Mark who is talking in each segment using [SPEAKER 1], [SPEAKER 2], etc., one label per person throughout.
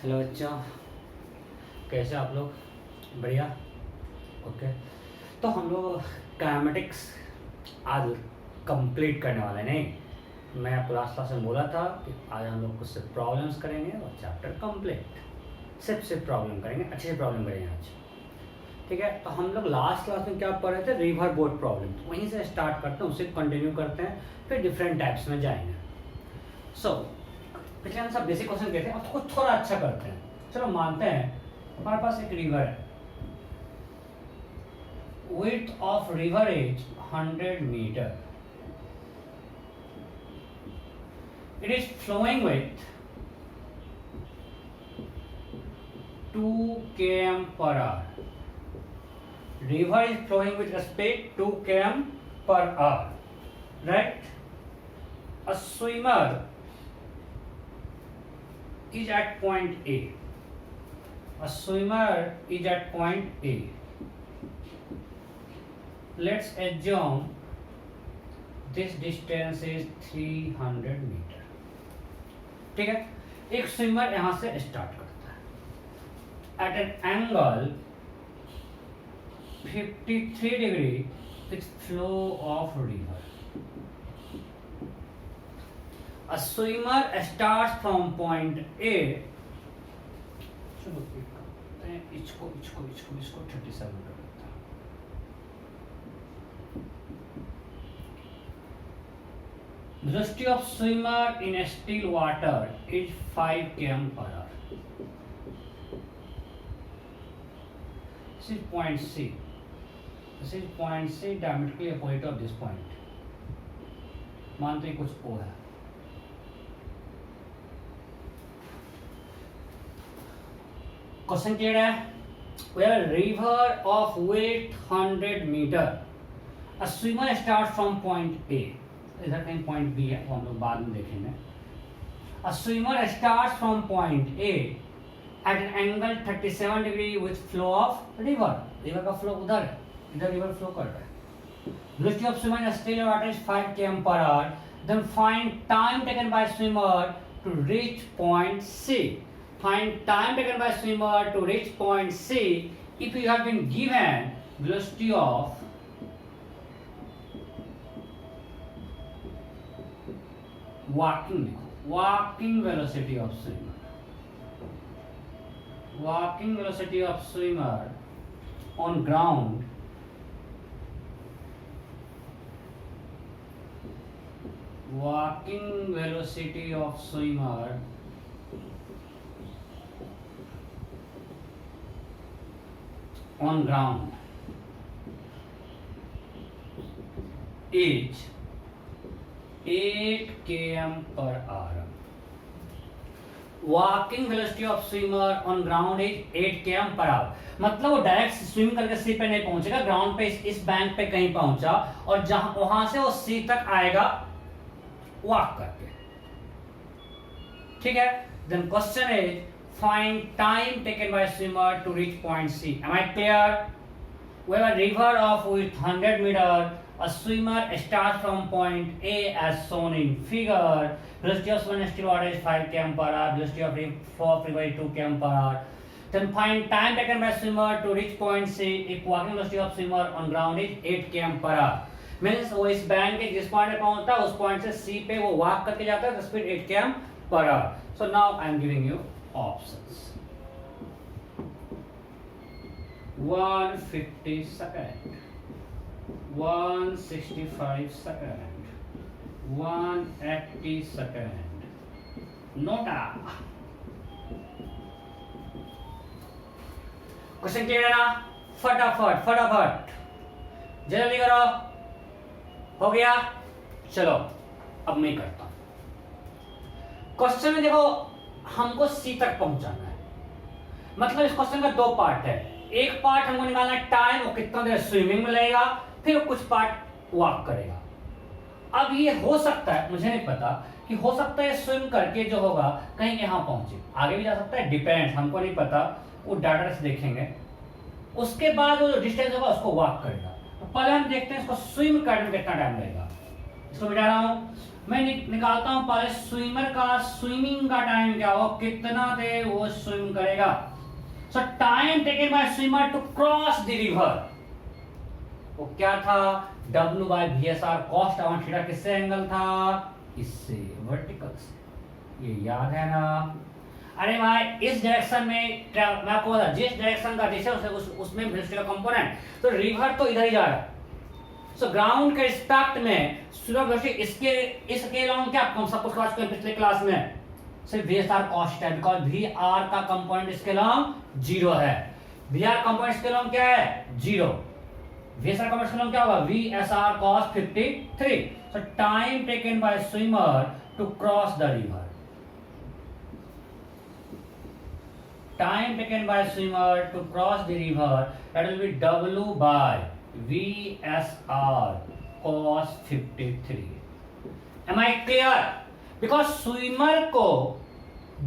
[SPEAKER 1] Hello बच्चों, कैसे आप लोग? बढ़िया। ओके, तो हम लोग काइनेमेटिक्स आज कंप्लीट करने वाले हैं। नहीं, मैं आपको लास्ट क्लास में बोला था कि आज हम लोग कुछ प्रॉब्लम्स करेंगे और चैप्टर कंप्लीट। सिर्फ प्रॉब्लम करेंगे, अच्छे से प्रॉब्लम करेंगे आज। ठीक है, तो हम लोग लास्ट क्लास में क्या पढ़ रहे थे? River boat problem. वहीं से स्टार्ट करते हैं, उसे कंटिन्यू करते हैं, फिर डिफरेंट टाइप्स में जाएंगे। सो पिछले हम सब बेसिक क्वेश्चन कहते हैं, अब कुछ थोड़ा अच्छा करते हैं। चलो मानते हैं हमारे पास एक रिवर है, width of river is 100 meter. It is flowing with 2 km per hour. River is flowing with a speed 2 km per hour. Right? A swimmer is at point A. A swimmer is at point A. Let's assume this distance is 300 meter. ठीक है, एक swimmer यहां से start करता है at an angle 53 degree with flow of river. A swimmer starts from point A. चलो इसको 37 कर देता हूं। Velocity of swimmer in still water is 5 km per hour. This is point C. This is point C, diametrically opposite of this point. मानते हैं कुछ O है। Question clear है? Where a river of width 100 meter, a swimmer starts from point A. इधर कहीं point B है, वो हम लोग बाद में देखेंगे। A swimmer starts from point A at an angle 37 degree with flow of river. River का फ्लो उधर है, इधर रिवर फ्लो कर रहा है। Velocity of swimmer in still water is 5 km per hour. Then find time taken by swimmer to reach point C. Find time taken by swimmer to reach point C if you have been given velocity of walking velocity of swimmer. Walking velocity of swimmer on ground walking velocity of swimmer on ground is 8 km per hour. Walking velocity of swimmer on ground is 8 km per hour. मतलब वो direct swim करके सी पे नहीं पहुंचेगा, ground पे इस bank पे कहीं पहुंचा और जहां वहां से वो सी तक आएगा वॉक करके। ठीक है, then question is find time taken by swimmer to reach point C. Am I clear? We have a river of with 100 metre. A swimmer starts from point A as shown in figure. Velocity of swimmer in still water is 5 km per hour. Velocity of flow of river is 2 km per hour. Then find time taken by swimmer to reach point C if walking velocity of swimmer on ground is 8 km per hour. Means वो इस bank के जिस point पे पहुंचता है उस point से C पे वो वॉक करके जाता है, तो speed 8 km per hour. So now I am giving you options. 150 second. 165 second, 180 second. NOTA. Question clear है ना? फटाफट जल्दी करो। हो गया? चलो अब मैं करता हूं। क्वेश्चन में देखो, हमको सी तक पहुंचाना है। मतलब इस क्वेश्चन का दो पार्ट है। एक पार्ट हमको निकालना है टाइम, वो कितना देर स्विमिंग में लगेगा, फिर कुछ पार्ट वॉक करेगा। अब ये हो सकता है, मुझे नहीं पता, कि हो सकता है स्विम करके जो होगा कहीं यहाँ पहुंचे, आगे भी जा सकता है, डिपेंड्स, हमको नहीं पता, वो डाटा से देखेंगे। उसके बाद वो जो डिस्टेंस होगा उसको वॉक करेगा। तो पहले हम देखते हैं इसको स्विम करने में कितना टाइम लगेगा। इसको मिटा रहा हूँ। मैं निकालता हूँ पहले स्विमर का स्विमिंग का टाइम क्या हो, कितना देर वो स्विम करेगा। So time taken by swimmer to cross the river, वो क्या था, W by VSR cos time theta किससे एंगल था, इससे, वर्टिकल से, ये याद है ना। अरे भाई इस डायरेक्शन में मैं आपको बता, जिस डायरेक्शन का दिशा उसमें वेलोसिटी का कंपोनेंट, तो रिवर तो इधर ही जा रहा है। सो ग्राउंड के रिस्पेक्ट में स्लो वेलोसिटी इसके अलाउंग क्या हम सब कुछ क्लास के पिछले क्लास में सिर्फ VSR cos है, बिकॉज़ VR का कंपोनेंट इसके अलाउंग 0 है। VR कंपोनेंट इसके अलाउंग क्या है, 0। VSR कंपोनेंट इसके अलाउंग क्या होगा, VSR cos 53। So time taken by swimmer to cross the river, time taken by swimmer to cross the river, that will be W by VSR cos 53. Am I clear? Because swimmer को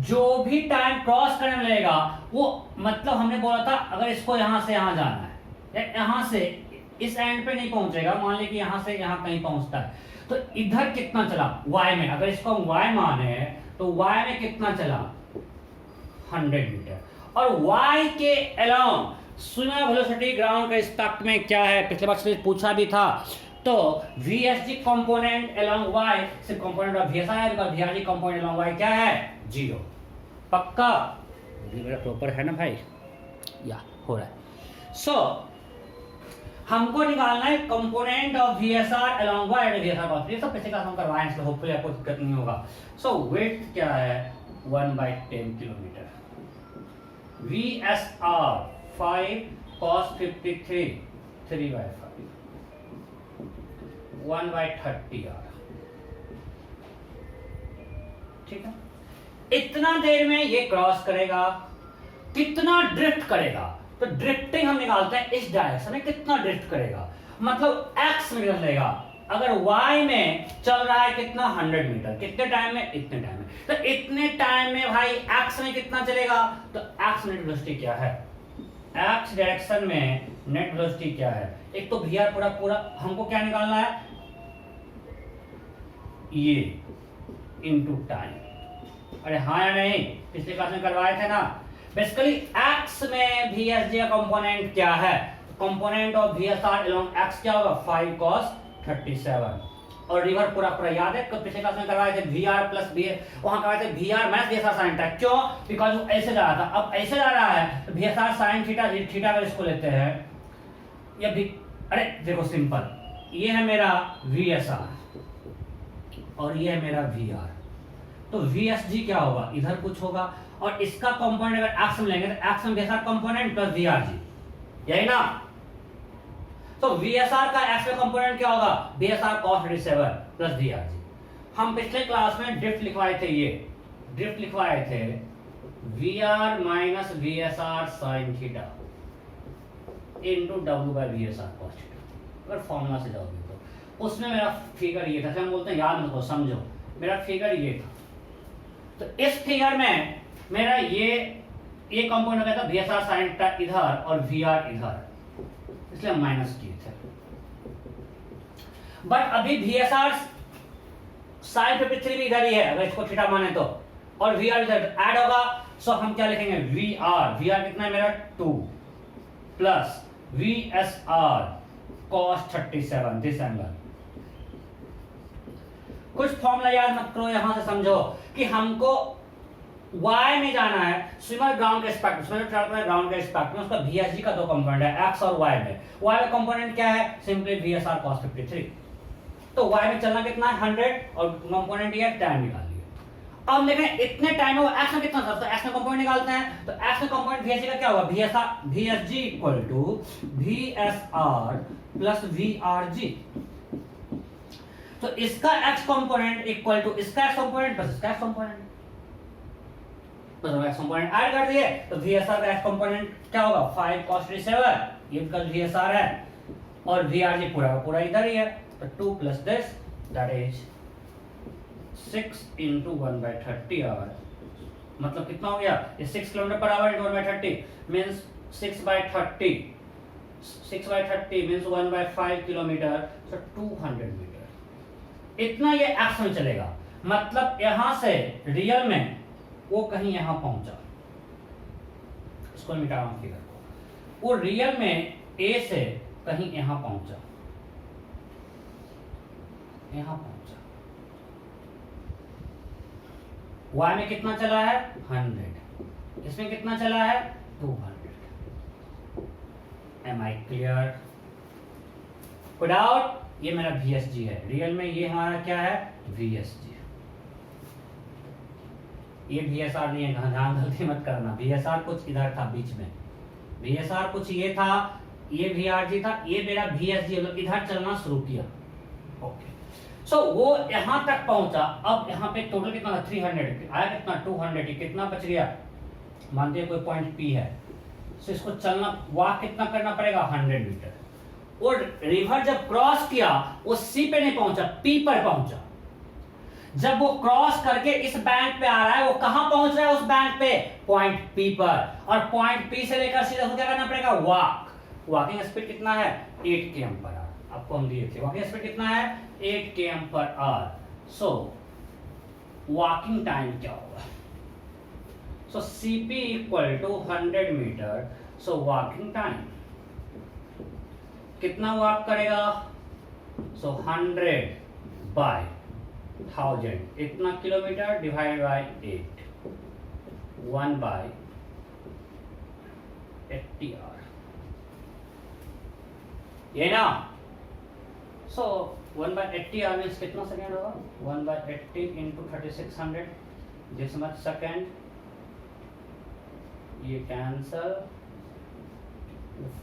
[SPEAKER 1] जो भी time cross करने में लगेगा, वो मतलब हमने बोला था अगर इसको यहां से यहां जाना है, यहां से इस एंड पे नहीं पहुंचेगा, मान लीजिए कि यहां से यहां कहीं पहुंचता है, तो इधर कितना चला y में, अगर इसको हम y माने तो y में कितना चला 100 मीटर, और y के अलोंग स्विमर वेलोसिटी ग्राउंड के रिस्पेक्ट में क्या है, पिछले बार से पूछा भी था। तो VSG कंपोनेंट अलोंग y सिर्फ कंपोनेंट ऑफ VSR है, because VRG component along y क्या है, 0। पक्का, ये मेरा प्रॉपर है ना भाई, या हो रहा है। सो हमको निकालना है component of VSR along y and VSR cos, ये सब पिछले क्लास में करवाए, इसलिए होपफुली आपको दिक्कत नहीं होगा। सो वेट क्या है, 1/10 किलोमीटर। VSR 5 cos 53 3/5 1/30 आ रहा, ठीक है। इतना देर में ये क्रॉस करेगा, कितना ड्रिफ्ट करेगा, तो ड्रिफ्टिंग हम निकालते हैं इस डायरेक्शन में, कितना ड्रिफ्ट करेगा मतलब x में निकलेगा। अगर y में चल रहा है कितना 100 मीटर, कितने टाइम में, इतने टाइम में, तो इतने टाइम में भाई x में कितना चलेगा, तो x नेट वेलोसिटी क्या है, x डायरेक्शन में नेट वेलोसिटी क्या है, एक तो VR पूरा हमको क्या निकालना है, ये इनटू टाइम। अरे हाँ या नहीं, पिछले क्लास में करवाए थे ना। बेसिकली x में VSG का कंपोनेंट क्या है, component of VSR along x क्या होगा, 5 cos 37, और रिवर पूरा याद है, पिछले क्लास में करवाए थे VR प्लस वहां करवाए थे VR minus VSR sin theta, क्यों, बिकॉज वो ऐसे जा रहा था, अब ऐसे जा रहा है तो VSR sin थीटा अगर इसको लेते हैं, ये भी, अरे देखो सिंपल, ये है मेरा VSR और ये है मेरा VR, तो VSG क्या होगा, इधर कुछ होगा, और इसका कंपोनेंट अगर x में लेंगे तो x में VSR कंपोनेंट प्लस VRG, यही ना। तो VSR का x में कंपोनेंट क्या होगा, VSR cos 37 प्लस VRG। हम पिछले क्लास में ड्रिफ्ट लिखवाए थे, ये ड्रिफ्ट लिखवाए थे VR minus VSR sin theta into W by VSR cos theta. अगर फॉर्मूला से जाओगे तो उसमें मेरा फिगर ये था, हम बोलते हैं याद रखो, समझो, मेरा फिगर ये था। तो इस फिगर में मेरा ये कंपोनेंट हो गया था VSR sin थीटा इधर और VR इधर, इसलिए माइनस किए थे। बट अभी VSR sin 53 भी इधर ही है, अगर इसको थीटा माने तो, और VR इधर ऐड होगा, सो हम क्या लिखेंगे, VR कितना है मेरा 2 plus VSR cos 37 this angle. कुछ फॉर्मूला याद मत करो, यहां से समझो कि हमको y में जाना है, स्विमर ग्राउंड के रिस्पेक्ट में, ग्राउंड के रिस्पेक्ट में उसका VSG का दो कंपोनेंट है, x और y में। y में कंपोनेंट क्या है, सिंपली VSR cos 53। तो y में चलना कितना है 100, और कंपोनेंट ये 10 निकाल लिया। अब देखें इतने टाइम में x में कितना था, तो x में कंपोनेंट निकालते हैं, तो x में कंपोनेंट VSG का क्या होगा, VSG equal to VSR plus VRG। तो इसका x कंपोनेंट इक्वल टू इसका x कंपोनेंट प्लस इसका x कंपोनेंट, तो x कंपोनेंट ऐड कर दिए, तो VSR का x कंपोनेंट क्या होगा, 5 cos 37, ये कल VSR है, और VRG पूरा इधर ही है, तो 2 plus this that is 6 into 1/30 hour, मतलब कितना हो गया, ये 6 kilometre per hour into 1/30 means 6/30 means 1/5 kilometre, so 200 metre. इतना ये एक्स में चलेगा, मतलब यहां से रियल में वो कहीं यहां पहुंचा, इसको मिटा रहा हूं फिगर को, वो रियल में ए से कहीं यहां पहुंचा, यहां पहुंचा, y में कितना चला है 100, इसमें कितना चला है 200। M I clear? विदाउट, ये मेरा VSG है, रियल में ये हमारा क्या है VSG, ये VSR नहीं है, ध्यान गलती मत करना, VSR कुछ इधर था बीच में, VSR कुछ ये था, ये VRG था, ये मेरा VSG मतलब इधर चलना शुरू किया। ओके, सो वो यहां तक पहुंचा, अब यहां पे टोटल कितना 300 आया, कितना 200, कितना बच गया, मानते हैं कोई पॉइंट P है, सो इसको चलना वॉक कितना करना पड़ेगा 100 मीटर, और रिवर जब क्रॉस किया वो C पे नहीं पहुंचा, P पर पहुंचा। जब वो क्रॉस करके इस बैंक पे आ रहा है, वो कहां पहुंच रहा है उस बैंक पे, पॉइंट P पर, और पॉइंट P से लेकर सीधा क्या करना पड़ेगा वॉक। वॉकिंग स्पीड कितना है 8 km/h, आपको हम दिए थे, वॉकिंग स्पीड कितना है 8 km/h। सो वॉकिंग टाइम क्या होगा, so CP equal to 100 metre, so walking time कितना वॉक करेगा, सो 100/1000, इतना किलोमीटर डिवाइड बाय 8, 1/80 ये ना, सो 1/80 मीन्स कितना सेकेंड होगा, 1/80 इंटू 3600, दिस मच सेकेंड, ये कैंसल,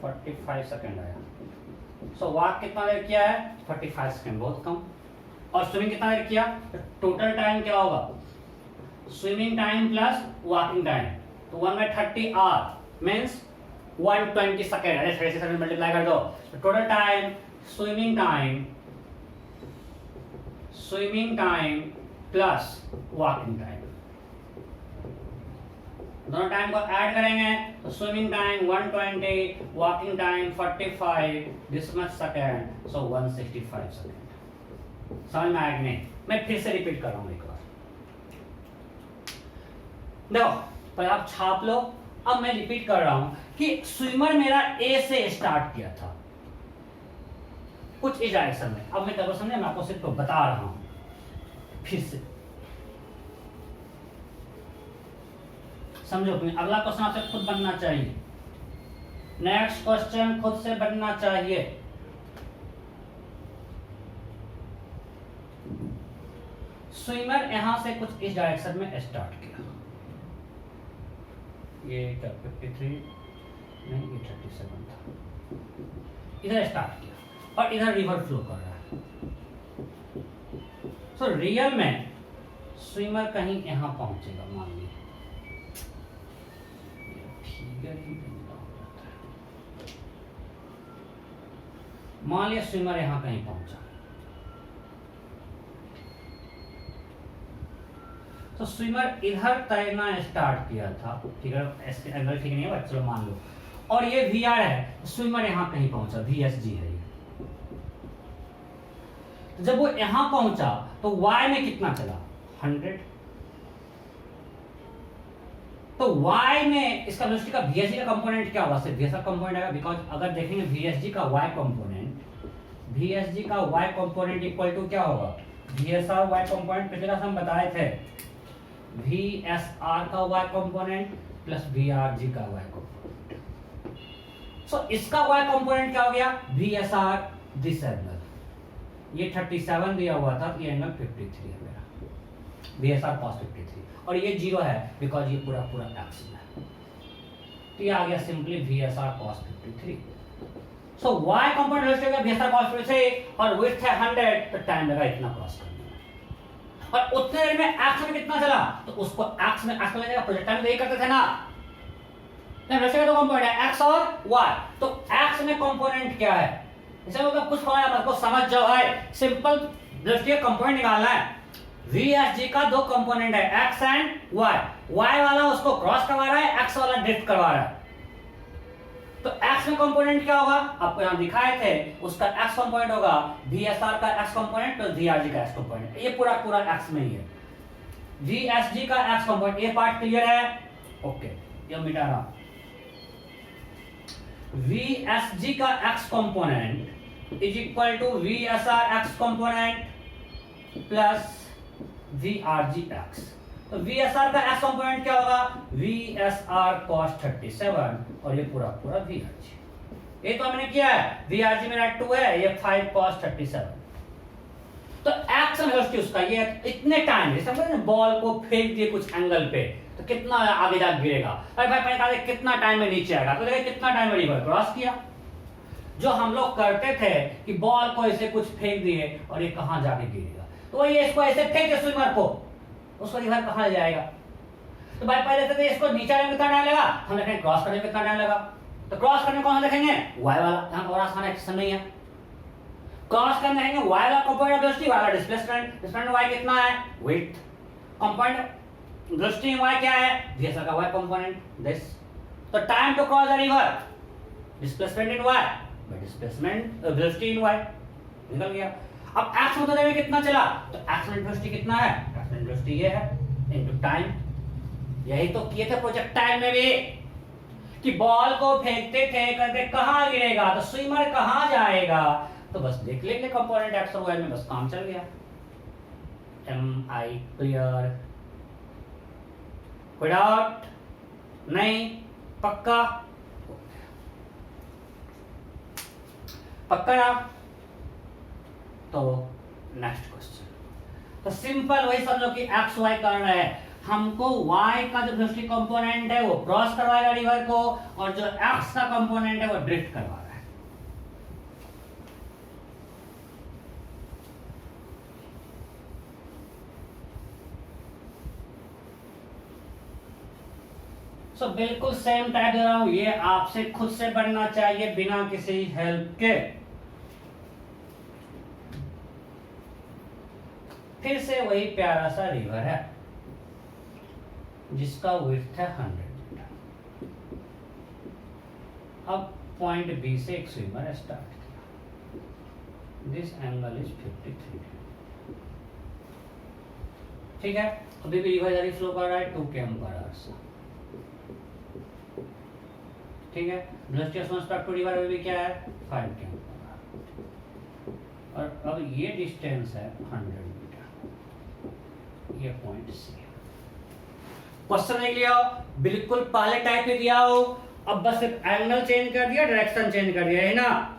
[SPEAKER 1] 45 सेकेंड आया। सो वॉक कितना देर किया है 45 सेकेंड, बहुत कम। और स्विमिंग कितना देर किया, टोटल टाइम क्या होगा, swimming time plus walking time, तो 1/30 आवर मीन्स 120 सेकेंड, अरे 36 सेकेंड मल्टीप्लाई कर दो, total time swimming time plus walking time, दोनों टाइम को ऐड करेंगे तो swimming time 120, walking time 45, this much second, so 165 second. समझ में आया कि नहीं? मैं फिर से रिपीट कर रहा हूं एक बार, देखो पहले आप छाप लो, अब मैं रिपीट कर रहा हूं कि स्विमर मेरा ए से स्टार्ट किया था कुछ इस डायरेक्शन में, अब मैं कब समझे, मैं आपको सिर्फ बता रहा हूं फिर से, समझो। अगला क्वेश्चन आपसे खुद बनना चाहिए, नेक्स्ट क्वेश्चन खुद से बनना चाहिए। स्विमर यहां से कुछ इस डायरेक्शन में स्टार्ट किया, ये 53 नहीं, ये 37 था, इधर स्टार्ट किया और इधर रिवर फ्लो कर रहा है। सो रियल में स्विमर कहीं यहां पहुंचेगा, मान लीजिए मान लिया स्विमर यहां कहीं पहुंचा, तो स्विमर इधर तैरना स्टार्ट किया था, ठीक है, एंगल ठीक नहीं है, चलो मान लो, और ये VR है, स्विमर यहां कहीं पहुंचा, VSG है ये। तो जब वो यहां पहुंचा तो Y में कितना चला 100, तो y में इसका वेलोसिटी का VSG का कंपोनेंट क्या होगा, सिर्फ VSR कंपोनेंट आएगा, बिकॉज अगर देखेंगे VSG का y कंपोनेंट इक्वल टू क्या होगा, VSR y कंपोनेंट, पिछले क्लास हम बताए थे, VSR का y कंपोनेंट प्लस VRG का y कंपोनेंट। सो इसका y कंपोनेंट क्या हो गया, VSR दिस एंगल, ये 37 दिया हुआ था, ये एंगल 53 है मेरा, VSR cos 53, और ये 0 है बिकॉज ये पूरा एक्स में है, तो ये आ गया सिंपली VSR cos 53। सो y कंपोनेंट वेलोसिटी हो गया VSR cos 53 और विड्थ है 100, तो टाइम लगा इतना क्रॉस करने में, और उतने देर में एक्स में कितना चला, तो उसको एक्स में एक्स लगेगा, प्रोजेक्टाइल में यही करते थे ना, वेलोसिटी का दो कंपोनेंट है x और y, तो x में कंपोनेंट क्या है, इसे मतलब कुछ फॉर्मूला को समझ जाओ भाई, सिंपल वेलोसिटी का कंपोनेंट निकालना है। VSG का दो कंपोनेंट है x एंड y, y वाला उसको क्रॉस करवा रहा है, x वाला ड्रिफ्ट करवा रहा है, तो x में कंपोनेंट क्या होगा, आपको यहां दिखाए थे, उसका x कंपोनेंट होगा VSR का x कंपोनेंट प्लस VRG का x कंपोनेंट, ये पूरा पूरा x में ही है। VSG का x कंपोनेंट, ये पार्ट क्लियर है? ओके, ये मिटा रहा। VSG का x component is equal to VSR x component plus VRG x। तो VSR का x कंपोनेंट क्या होगा, VSR cos 37 और ये पूरा पूरा VRG। ये तो हमने किया है, VRG मेरा 2 है, ये 5 cos 37। तो x वेलोसिटी उसका ये इतने टाइम, जैसे समझे ना बॉल को फेंक दिए कुछ एंगल पे तो कितना आगे जाके गिरेगा। अरे भाई पहले कहा कितना टाइम में नीचे आएगा, तो देखिए कितना टाइम में रिवर क्रॉस किया। जो हम लोग करते थे कि बॉल को ऐसे कुछ फेंक दिए और ये कहां जाके गिरेगा, तो ये इसको ऐसे फेंक दे स्विमर को, उसको रिवर कहां जाएगा। तो भाई पहले तो इसको नीचे आने में कितना टाइम लगा, हम देखेंगे क्रॉस करने में कितना टाइम लगा। तो क्रॉस करने कौन देखेंगे, वाई वाला, यहां और आसान एक्शन नहीं है। क्रॉस करने देखेंगे वाई वाला कंपोनेंट ऑफ वेलोसिटी, वाई वाला डिस्प्लेसमेंट, डिस्प्लेसमेंट वाई कितना है, विड्थ, कंपोनेंट वेलोसिटी वाई क्या है, VSR का वाई कंपोनेंट दिस। तो time to cross the river, displacement in y by displacement velocity in y, निकल गया। अब x मतलब में कितना चला, तो x वेलोसिटी कितना है, x वेलोसिटी ये है इनटू टाइम। यही तो किए थे प्रोजेक्टाइल में भी कि बॉल को फेंकते थे करते कहां गिरेगा, तो स्विमर कहां जाएगा, तो बस देख लेंगे कंपोनेंट x और y में, बस काम चल गया। एम आई क्लियर, कोई डाउट नहीं, पक्का पक्का ना। तो नेक्स्ट क्वेश्चन, तो सिंपल वही समझो कि एक्स वाई करना है हमको, वाई का जो वेलोसिटी कंपोनेंट है वो क्रॉस करवाएगा रिवर को, और जो एक्स का कंपोनेंट है वो ड्रिफ्ट करवा रहा है। सो बिल्कुल सेम टाइप दे रहा हूं, ये आपसे खुद से बनना चाहिए बिना किसी हेल्प के। फिर से वही प्यारा सा रिवर है जिसका विड्थ है 100 मीटर। अब पॉइंट बी से एक स्विमर स्टार्ट किया, दिस एंगल इज 53। ठीक है, अभी भी रिवर जारी फ्लो कर रहा है 2 km/h से। ठीक है, velocity of respect to river अभी भी क्या है 5 km/h, और अब ये डिस्टेंस है 100 मीटर, ये पॉइंट सी। क्वेश्चन देख लिया हो, बिल्कुल पहले टाइप में दिया हो, अब बस सिर्फ एंगल चेंज कर दिया, डायरेक्शन चेंज कर दिया, है ना।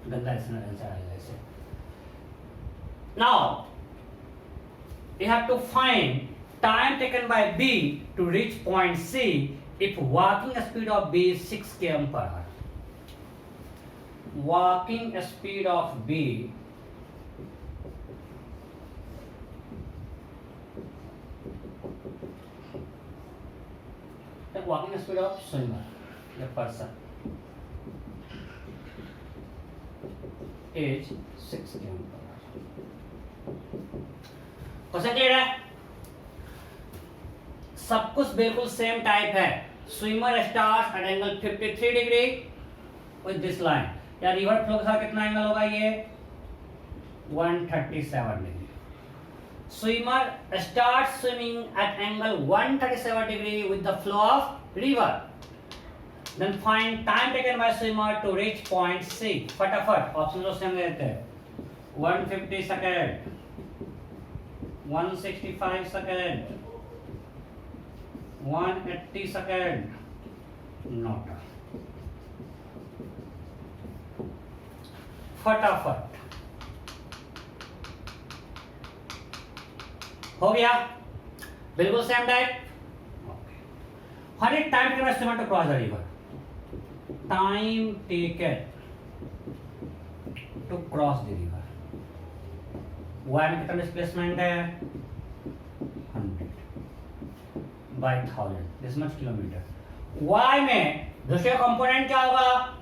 [SPEAKER 1] गंदा ऐसे। Now you have to find time taken by B to reach point C if walking speed of B is 6 km/h. Walking speed of B the walking speed of swimmer, the person, is 6 km/h. Question clear है, सब कुछ बिल्कुल same type है। Swimmer starts at angle 53 degree with this line, या river flow के साथ कितना angle होगा, ये 137 degree. Swimmer start swimming at angle 137 degree with the flow of river, then find time taken by swimmer to reach point C. फटाफट option जो same देते हैं, 150 सेकेंड, 165 सेकेंड, 180 सेकेंड, नोट। फटाफट हो गया, बिल्कुल सेम टाइप। हर एक टाइम के बाद to cross the river, time taken to cross the river, y में कितना डिस्प्लेसमेंट है 100 by 1000, this much kilometre. Y में दूसरा कंपोनेंट क्या होगा,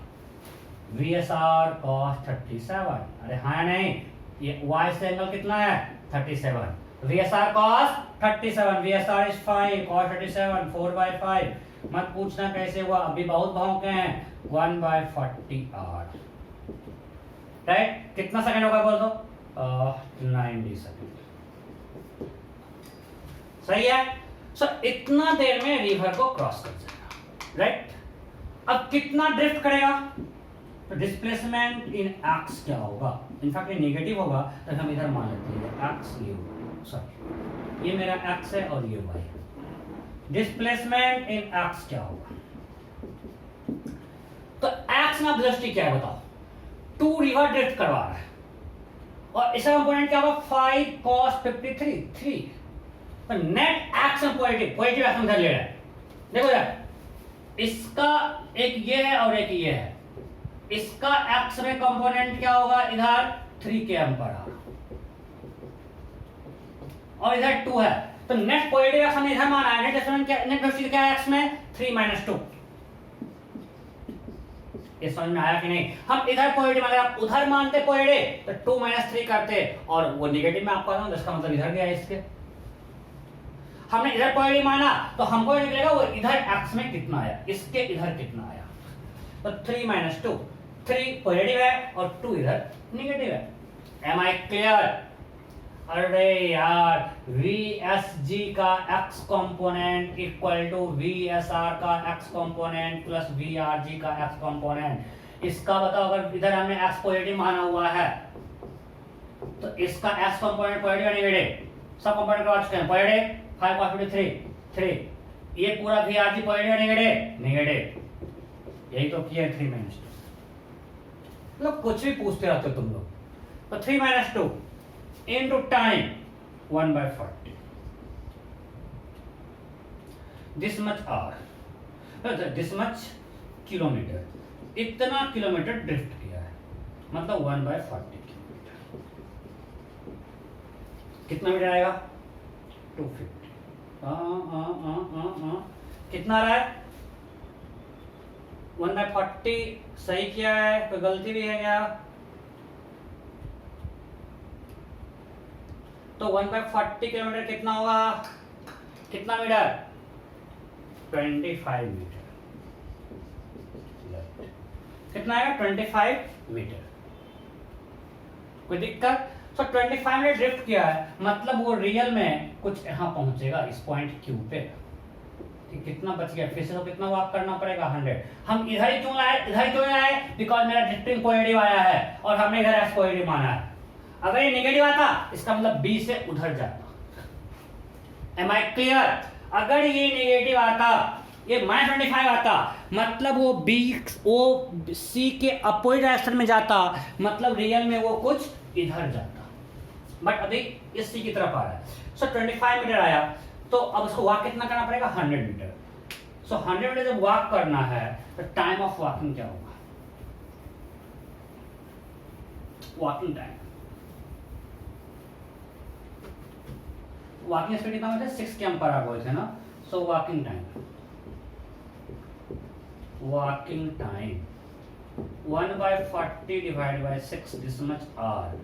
[SPEAKER 1] VSR cos 37। अरे हाँ नहीं, ये वाई से एंगल कितना है 37. VSR cos 37, VSR is 5, cos 37, 4/5. मत पूछना कैसे हुआ, अभी बहुत भौंके हैं. 1/40R. राइट, कितना सेकंड होगा बोल दो? 90 सेकंड. सही है. सो इतना देर में रिवर को क्रॉस कर जाएगा. राइट, अब कितना ड्रिफ्ट करेगा? तो डिस्प्लेसमेंट इन एक्स क्या होगा? इनफैक्ट ये नेगेटिव होगा, तो हम इधर मान लेते हैं एक्स ये होगा. सॉरी, ये मेरा एक्स है और ये वाई है. डिस्प्लेसमेंट इन एक्स क्या होगा? तो एक्स ना वेलोसिटी क्या है बताओ? 2 रिवर ड्रिफ्ट करवा रहा है और इसका कंपोनेंट क्या होगा? 5 cos 53 3. तो नेट एक्शन पॉजिटिव एक्शन इधर ले रहा है. देखो यार, इसका एक ये है और एक ये है. इसका एक्स में कंपोनेंट क्या होगा? इधर 3 km पर आवर और इधर 2 है. तो नेट पॉजिटिव एक्शन इधर माना है. नेट एक्शन क्या, नेट वेलोसिटी क्या है एक्स में? 3 - 2. ये समझ में आया कि नहीं? हम इधर पॉजिटिव, अगर आप उधर मानते पॉजिटिव तो 2 - 3 करते और वो नेगेटिव में आपको आता हूं, इसका मतलब इधर गया इसके. हमने इधर पॉजिटिव माना तो हमको निकलेगा वो इधर एक्स में कितना आया, इसके इधर कितना आया. तो 3 - 2, 3 पॉजिटिव है और 2 इधर नेगेटिव है. Am I clear? अरे यार, VSG का x component equal to VSR का x कंपोनेंट प्लस VRG का x कंपोनेंट. इसका बताओ, अगर इधर हमने x पॉजिटिव माना हुआ है तो इसका x कंपोनेंट पॉजिटिव है नेगेटिव? सब कंपोनेंट क्रॉस करें. Positive 5 cos 53 3. ये पूरा VRG पॉजिटिव है नेगेटिव? नेगेटिव. यही तो किया 3 - 2. मतलब कुछ भी पूछते रहते हो तुम लोग. तो 3 - 2 into time 1/40. This much hour, this much kilometer. इतना किलोमीटर ड्रिफ्ट किया है, मतलब 1/40 किलोमीटर. कितना मीटर आएगा? 250. कितना आ रहा है? 1/40 सही किया है? कोई गलती भी है क्या? तो 1/40 किलोमीटर कितना होगा? कितना मीटर? 25 मीटर. कितना आएगा? 25 मीटर. कोई दिक्कत? तो 25 मीटर ड्रिफ्ट किया है, मतलब वो रियल में कुछ यहाँ पहुंचेगा इस पॉइंट क्यू पे. कितना बच गया? फिर से तो कितना वॉक करना पड़ेगा? 100. हम इधर ही क्यों लाए? इधर क्यों लाए? बिकॉज मेरा ड्रिफ्टिंग पॉजिटिव आया है और हमने इधर एक्स पॉजिटिव माना है. अगर ये नेगेटिव आता इसका मतलब बी से उधर जाता. Am I clear? अगर ये नेगेटिव आता, ये -25 आता, मतलब वो बी वो सी के अपोजिट डायरेक्शन में जाता, मतलब रियल में वो कुछ इधर जाता. बट अभी इस सी की तरफ आ रहा है. सो 25 मीटर आया, तो अब उसको वॉक कितना करना पड़ेगा? 100 मीटर. सो 100 मीटर जब वॉक करना है तो टाइम ऑफ वॉकिंग क्या होगा? वॉकिंग टाइम, वॉकिंग स्पीड कितना होता है? 6 km पर आवर बोलते हैं ना. So walking time 1/40 divide by 6, this much hour.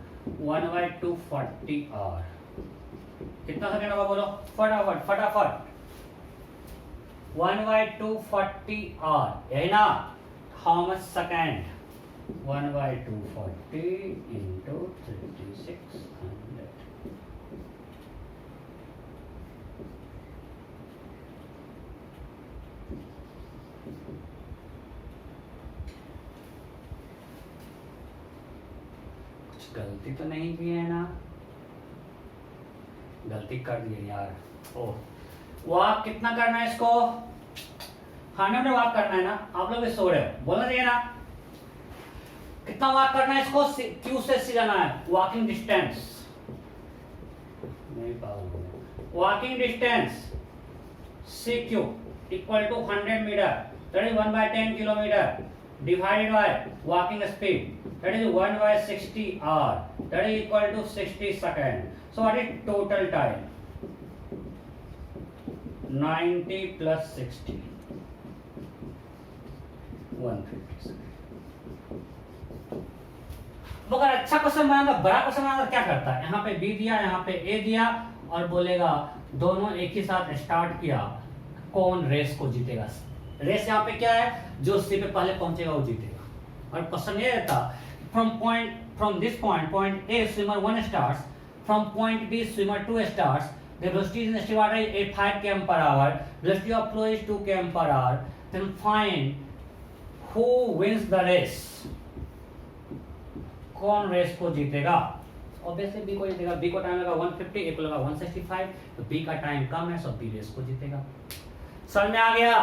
[SPEAKER 1] 1/240 hour. कितना सेकंड होगा बोलो? फटाफट. 1/240 आर, यही ना? How much second? 1/240 into 3600. गलती तो नहीं की है ना? गलती कर दी यार. ओह, वॉक कितना करना है इसको? 100 में वॉक करना है ना? आप लोग भी सो रहे हो, बोलना चाहिए ना? कितना वॉक करना है इसको? क्यू से सी जाना है. Walking distance, walking distance C Q equal to 100 metre, that is 1/10 kilometre divided by walking speed, that is 1/60 hour, that is equal to 60 second. So what is total time? 90 plus 60, 150 second. अगर अच्छा question बनाना, बड़ा question बनाना, क्या करता है, यहाँ पे B दिया, यहाँ पे ए दिया और बोलेगा दोनों एक ही साथ स्टार्ट किया, कौन रेस को जीतेगा। रेस यहाँ पे क्या है, जो सी पे पहले पहुंचेगा वो जीतेगा। और क्वेश्चन ये रहता, from this point A swimmer 1 starts, from point B swimmer 2 starts, the velocity in the still water is 5 km per hour, velocity of flow is 2 km per hour, then find who wins the race, कौन race को जीतेगा। Obviously B को जीतेगा, B को time लगा 150, ए को लगा 165, तो बी का टाइम कम है, सो बी रेस को जीतेगा। समझ में आ गया।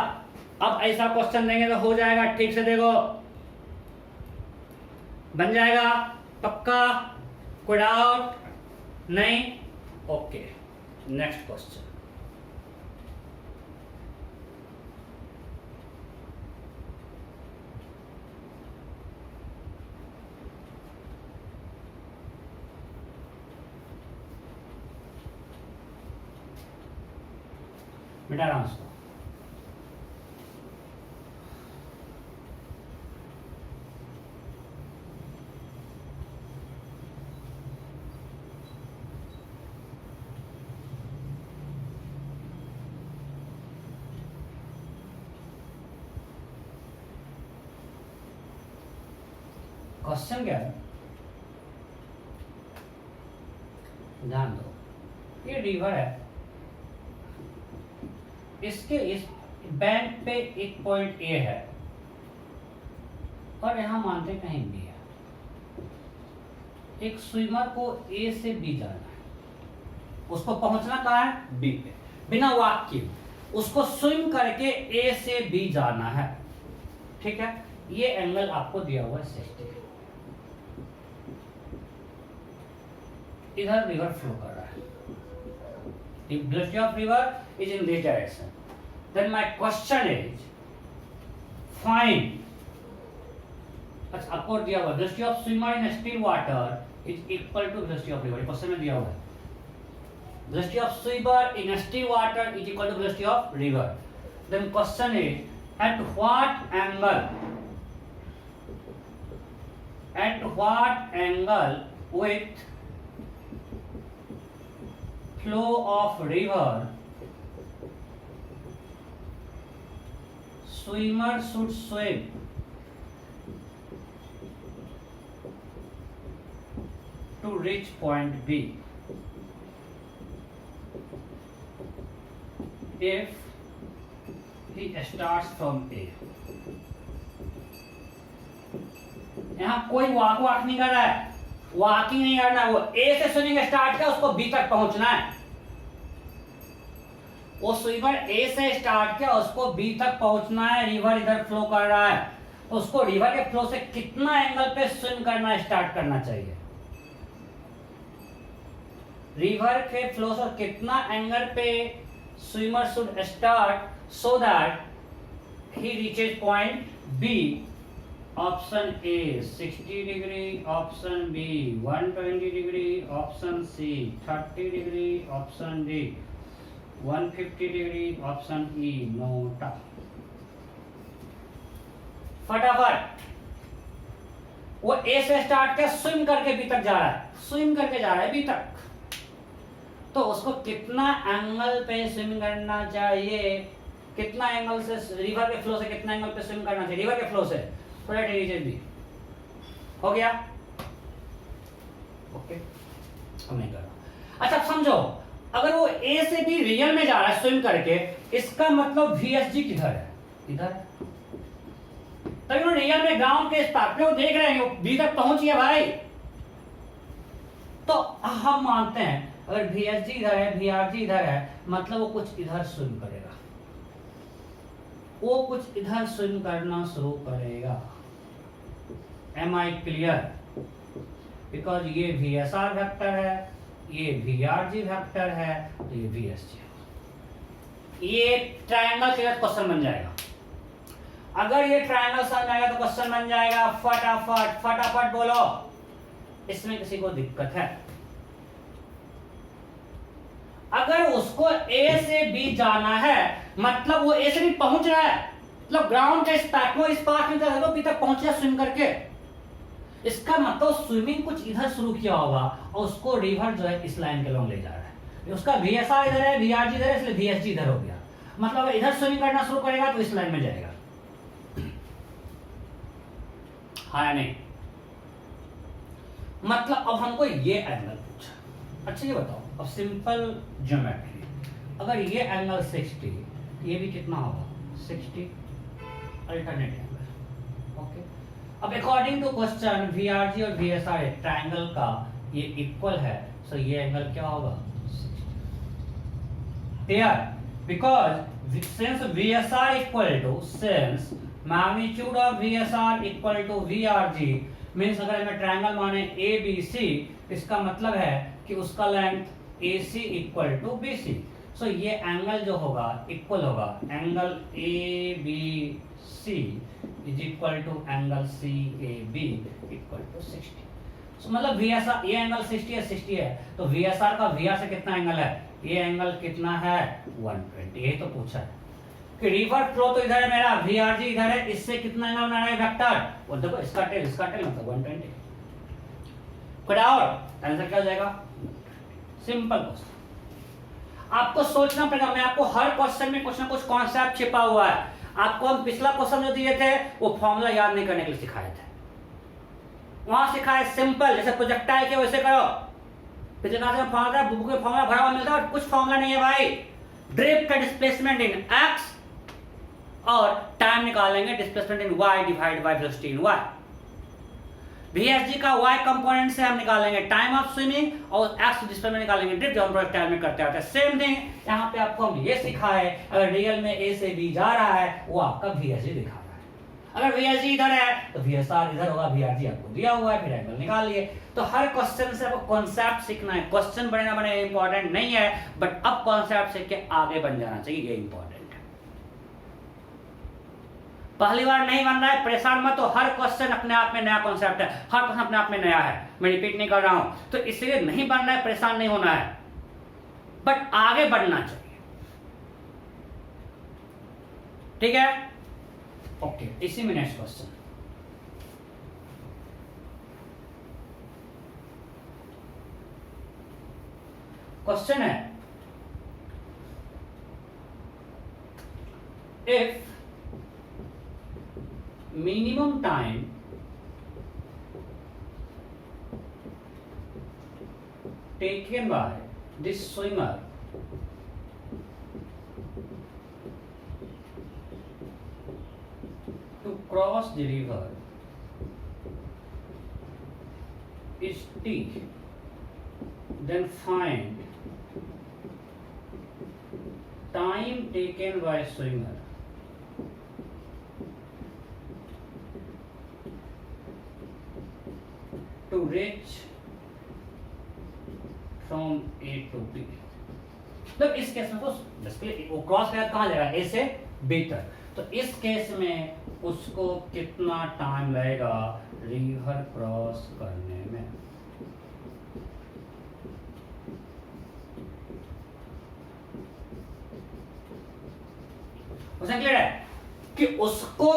[SPEAKER 1] अब ऐसा क्वेश्चन देंगे तो हो जाएगा, ठीक से देखो, बन जाएगा पक्का, कोई डाउट नहीं, ओके। नेक्स्ट क्वेश्चन, बेटा आराम से। क्वेश्चन क्या है, ध्यान दो, ये रिवर है, इसके इस बैंक पे एक पॉइंट ए है और यहां मानते कहीं बी है। एक स्विमर को ए से बी जाना है, उसको पहुंचना कहाँ है, बी पे, बिना वॉक किए उसको स्विम करके ए से बी जाना है, ठीक है। ये एंगल आपको दिया हुआ है 60, इधर रिवर फ्लो कर रहा है, if velocity of river is in this direction, then my question is find, अच्छा आपको दिया हुआ velocity of swimmer in still water is equal to velocity of river, question में दिया हुआ है velocity of swimmer in still water is equal to velocity of river, then question is at what angle with flow of river swimmer should swim to reach point B if he starts from A। यहाँ कोई walk नहीं कर रहा है, walking नहीं करना है, वो ए से स्विमिंग स्टार्ट किया, उसको बी तक पहुंचना है। वो स्विमर ए से स्टार्ट किया, उसको बी तक पहुंचना है, रिवर इधर फ्लो कर रहा है, उसको रिवर के फ्लो से कितना एंगल पे स्विम करना स्टार्ट करना चाहिए, रिवर के फ्लो से कितना एंगल पे swimmer should start so that he reaches point B. Option A 60 degree, option B 120 degree, option C 30 degree, option D 150 degree, option E NOTA. फटाफट, वो ए से स्टार्ट किया, स्विम करके बी तक जा रहा है, स्विम करके जा रहा है बी तक, तो उसको कितना एंगल पे स्विम करना चाहिए, कितना एंगल से, रिवर के फ्लो से कितना एंगल पे स्विम करना चाहिए, रिवर के फ्लो से भी हो गया, ओके। अब नहीं कर रहा। अच्छा समझो, अगर वो ए से बी रियल में जा रहा है स्विम करके, इसका मतलब VSG किधर है, इधर है, तभी वो रियल में ग्राउंड के स्पार्क पे देख रहे हैं, बी तक पहुंच गया भाई। तो हम मानते हैं अगर VSG इधर है, VRG इधर है, मतलब वो कुछ इधर स्विम करेगा, वो कुछ इधर स्विम करना शुरू करेगा। Am I clear? बिकॉज ये VSR वेक्टर है, ये VRG वेक्टर है, तो ये VSG है। ये ट्रायंगल के साथ क्वेश्चन बन जाएगा। अगर ये ट्रायंगल समझ आएगा तो क्वेश्चन बन जाएगा। फटाफट फटाफट बोलो, इसमें किसी को दिक्कत है? अगर उसको ए से बी जाना है, मतलब वो ए से बी पहुंच रहा है, मतलब ग्राउंड के इस पार्ट में बी तक पहुंच रहा स्विम करके, इसका मतलब स्विमिंग कुछ इधर शुरू किया होगा और उसको रिवर जो है इस लाइन के लॉन्ग ले जा रहा है। उसका VSR इधर है, VRG इधर है, इसलिए VSG इधर हो गया। मतलब अगर इधर स्विमिंग करना शुरू करेगा तो इस लाइन में जाएगा। हाँ या नहीं? मतलब अब हमको ये एंगल पूछा। अच्छा ये बताओ, अब सिंपल ज्योमेट्री, अगर ये एंगल 60, ये भी कितना होगा 60, अल्टरनेट एंगल। ओके, अब अकॉर्डिंग टू क्वेश्चन VRG और VSR ट्रायंगल का ये इक्वल है, सो ये एंगल क्या होगा 60। Clear? Because since VSR equal to, since magnitude of VSR equal to VRG means अगर मैं ट्रायंगल माने ABC, इसका मतलब है कि उसका length AC equal to BC। सो ये एंगल जो होगा इक्वल होगा angle ABC is equal to angle CAB equal to 60। So मतलब VSR, ये एंगल 60 है, तो VSR का VR से कितना एंगल है, ये एंगल कितना है 120। यही तो पूछा है कि रिवर फ्लो तो इधर है मेरा, VRG इधर है, इससे कितना एंगल बना है वेक्टर, और देखो इसका टेल मतलब 120। कोई डाउट? आंसर क्या हो जाएगा? Simple question. आपको सोचना पड़ेगा, मैं आपको हर क्वेश्चन में कुछ ना कुछ कॉन्सेप्ट छिपा हुआ है। आपको हम पिछला क्वेश्चन जो दिए थे वो फॉर्मूला याद नहीं करने के लिए सिखाए थे, वहां सिखाए सिंपल, जैसे प्रोजेक्टाइल के वैसे करो। पिछले क्लास में फॉर्मूला, बुक में फॉर्मूला भरा हुआ मिलता है, और कुछ फॉर्मूला नहीं है भाई। ड्रिफ्ट का डिस्प्लेसमेंट इन एक्स और टाइम निकालेंगे displacement in y divide by velocity in y। VSG का y कंपोनेंट से हम निकालेंगे टाइम ऑफ स्विमिंग और x डिस्प्लेसमेंट निकालेंगे ड्रिफ्ट, जो हम प्रोजेक्टाइल में करते आते हैं। सेम थिंग यहाँ पे आपको हम ये सिखाए, अगर रियल में A से B जा रहा है वो आपका VSG दिखा रहा है। अगर VSG इधर है तो VSR इधर होगा, VRG आपको दिया हुआ है, फिर एंगल निकाल लिए। तो हर क्वेश्चन से आपको कॉन्सेप्ट सीखना है। क्वेश्चन बने ना बने इंपॉर्टेंट नहीं है, बट अब कॉन्सेप्ट सीख के आगे बन जाना चाहिए, ये इंपॉर्टेंट। पहली बार नहीं बन रहा है परेशान मत हो, हर क्वेश्चन अपने आप में नया कॉन्सेप्ट है, हर क्वेश्चन अपने आप में नया है, मैं रिपीट नहीं कर रहा हूं। तो इसलिए नहीं बन रहा है, परेशान नहीं होना है, बट आगे बढ़ना चाहिए। ठीक है? ओके, इसी में नेक्स्ट क्वेश्चन। क्वेश्चन है, if minimum time taken by this swimmer to cross the river is T, then find time taken by swimmer to reach from A to B। मतलब इस केस में तो वो क्रॉस कर कहाँ जाएगा, A से B तक। तो इस केस में उसको कितना टाइम लगेगा रिवर क्रॉस करने में। उसे क्लियर है कि उसको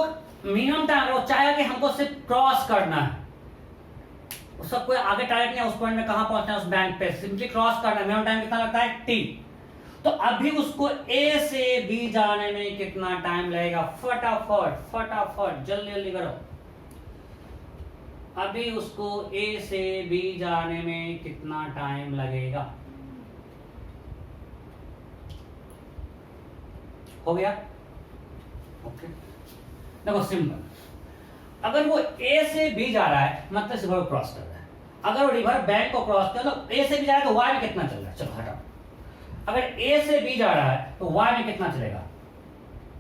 [SPEAKER 1] मिनिमम टाइम, वो चाहेगा कि हमको सिर्फ क्रॉस करना है, उसका कोई आगे टारगेट नहीं है, उस पॉइंट में कहां पहुंचना है, उस बैंक पे सिंपली क्रॉस करना है। मिनिमम टाइम कितना लगता है T। तो अभी उसको A से B जाने में कितना टाइम लगेगा, फटाफट जल्दी जल्दी करो। अभी उसको A से B जाने में कितना टाइम लगेगा? हो गया? ओके, देखो सिंपल, अगर वो A से B जा रहा है मतलब इस रिवर क्रॉस कर रहा है। अगर वो रिवर बैंक को क्रॉस कर, तो A से B जा रहा है तो Y में कितना चल रहा है, चलो हटाओ। अगर A से B जा रहा है तो Y में कितना चलेगा,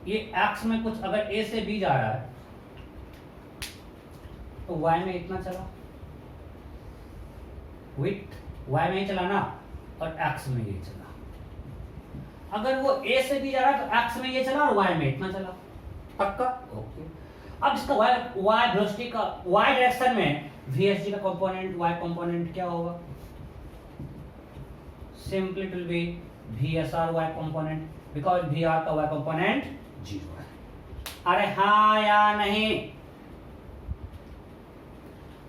[SPEAKER 1] ये X में कुछ, अगर A से B जा रहा है तो Y में इतना चला, विथ Y में ही चला ना, और X में ये चला। अगर वो A से B जा रहा है तो X में ये चला और Y में इतना चला, पक्का? ओके। अब इसका y वेलोसिटी का y डायरेक्शन में VSG का कंपोनेंट y कंपोनेंट क्या होगा? Simply it will be VSR y component, because VR का y कंपोनेंट 0 है। अरे हाँ या नहीं?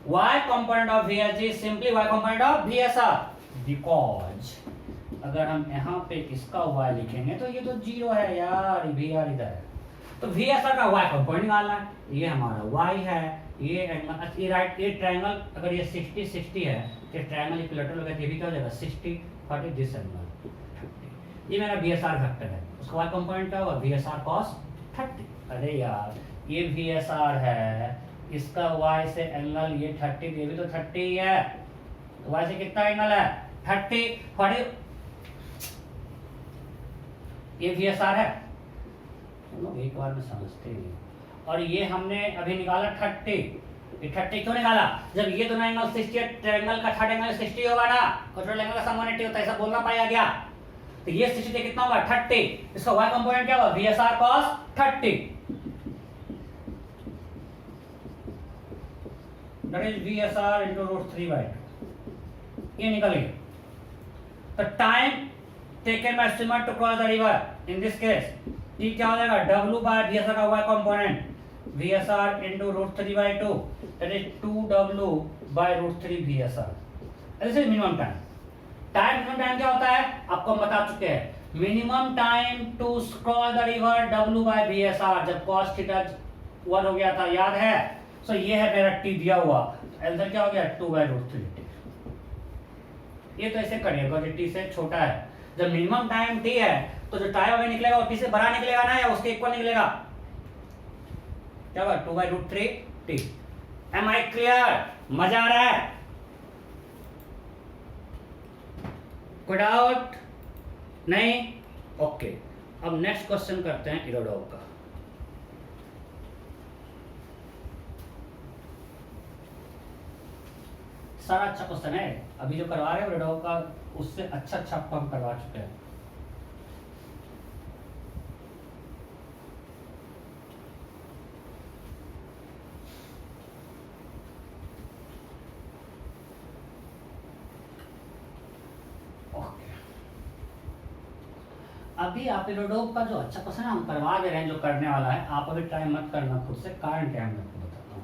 [SPEAKER 1] y component of VSG is simply y component of VSR because अगर हम यहाँ पे इसका y लिखेंगे तो ये तो 0 है यार, VR इधर है, तो VSR का y कंपोनेंट निकालना है, ये हमारा y है, ये एंगल, ये राइट, ये ट्रायंगल अगर ये 60 60 है तो ट्रायंगल इक्विलेटरल होगा, ये भी क्या हो जाएगा 60 40 दिस एंगल 30, ये मेरा VSR वेक्टर है, उसका y कंपोनेंट क्या होगा VSR cos 30। अरे यार ये VSR है, इसका y से एंगल ये 30, ये भी तो 30 ही है, तो y से कितना एंगल है 30 40, ये VSR है, लोग एक बार में समझते ही। और ये हमने अभी निकाला 30, ये 30 क्यों निकाला, जब ये दोनों एंगल 60 है, ट्रायंगल का थर्ड एंगल 60 होगा ना, क्वाड्रेंट एंगल का सम 180 होता है, ऐसा बोलना पड़ेगा क्या, तो ये 60 से कितना होगा 30, इसका y कंपोनेंट क्या होगा VSR cos 30, that is VSR into √3/2, ये निकल गया। तो time taken by swimmer to cross the river, in this case ये क्या हो जाएगा W बाय VSR का y component VSR into √3/2, that is 2W by √3 VSR, this is minimum time. Minimum time क्या होता है आपको हम बता चुके हैं, minimum time to cross the river W by VSR, जब cos थीटा 1 हो गया था, याद है, सो ये है मेरा t दिया हुआ, आंसर क्या हो गया 2/√3t। ये तो ऐसे करिएगा जो t से छोटा है, जब मिनिमम टाइम t है तो जो टाइम अभी निकलेगा वो t से बड़ा निकलेगा ना, या उसके इक्वल निकलेगा, क्या होगा 2/√3t। एम आई क्लियर, मजा आ रहा है, कोई डाउट नहीं, ओके। अब नेक्स्ट क्वेश्चन करते हैं इरोडोव का। सारा अच्छा क्वेश्चन है, अभी जो करवा रहे हैं इरोडोव का उससे अच्छा आपको हम करवा चुके हैं। अभी आप इरोडोव का जो अच्छा क्वेश्चन हम करवा दे रहे हैं, जो करने वाला है, आप अभी ट्राई मत करना खुद से, कारण क्या है मैं आपको बताता हूँ।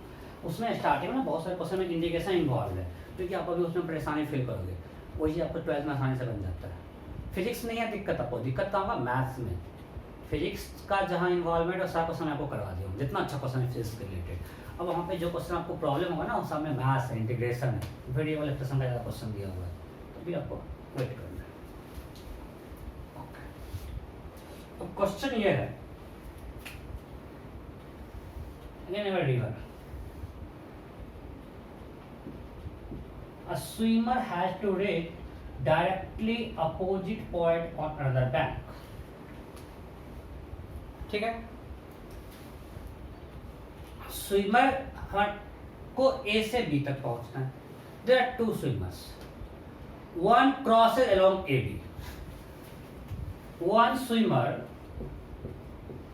[SPEAKER 1] उसमें स्टार्टिंग में ना बहुत सारे क्वेश्चन में इंडिकेशन इन्वॉल्व है, क्योंकि आप अभी उसमें परेशानी फील करोगे, वही आपको 12th में आसानी से बन जाता है। फिजिक्स नहीं है दिक्कत, आपको दिक्कत कहाँ होगा मैथ्स में, फिजिक्स का जहाँ इन्वॉल्वमेंट है सारा क्वेश्चन आपको करवा दिया, जितना अच्छा क्वेश्चन है फिजिक्स के रिलेटेड। अब वहाँ पे जो क्वेश्चन आपको प्रॉब्लम होगा ना, उस सामने मैथ्स है, इंटीग्रेशन है, फिर ये वाले क्वेश्चन का ज़्यादा क्वेश्चन दिया हुआ है, तो भी आपको वेट करना है। तो क्वेश्चन ये है, river, a swimmer has to reach directly opposite point on another bank, ठीक है। स्विमर को A से B तक पहुंचना है, there are two swimmers, one crosses along AB, one swimmer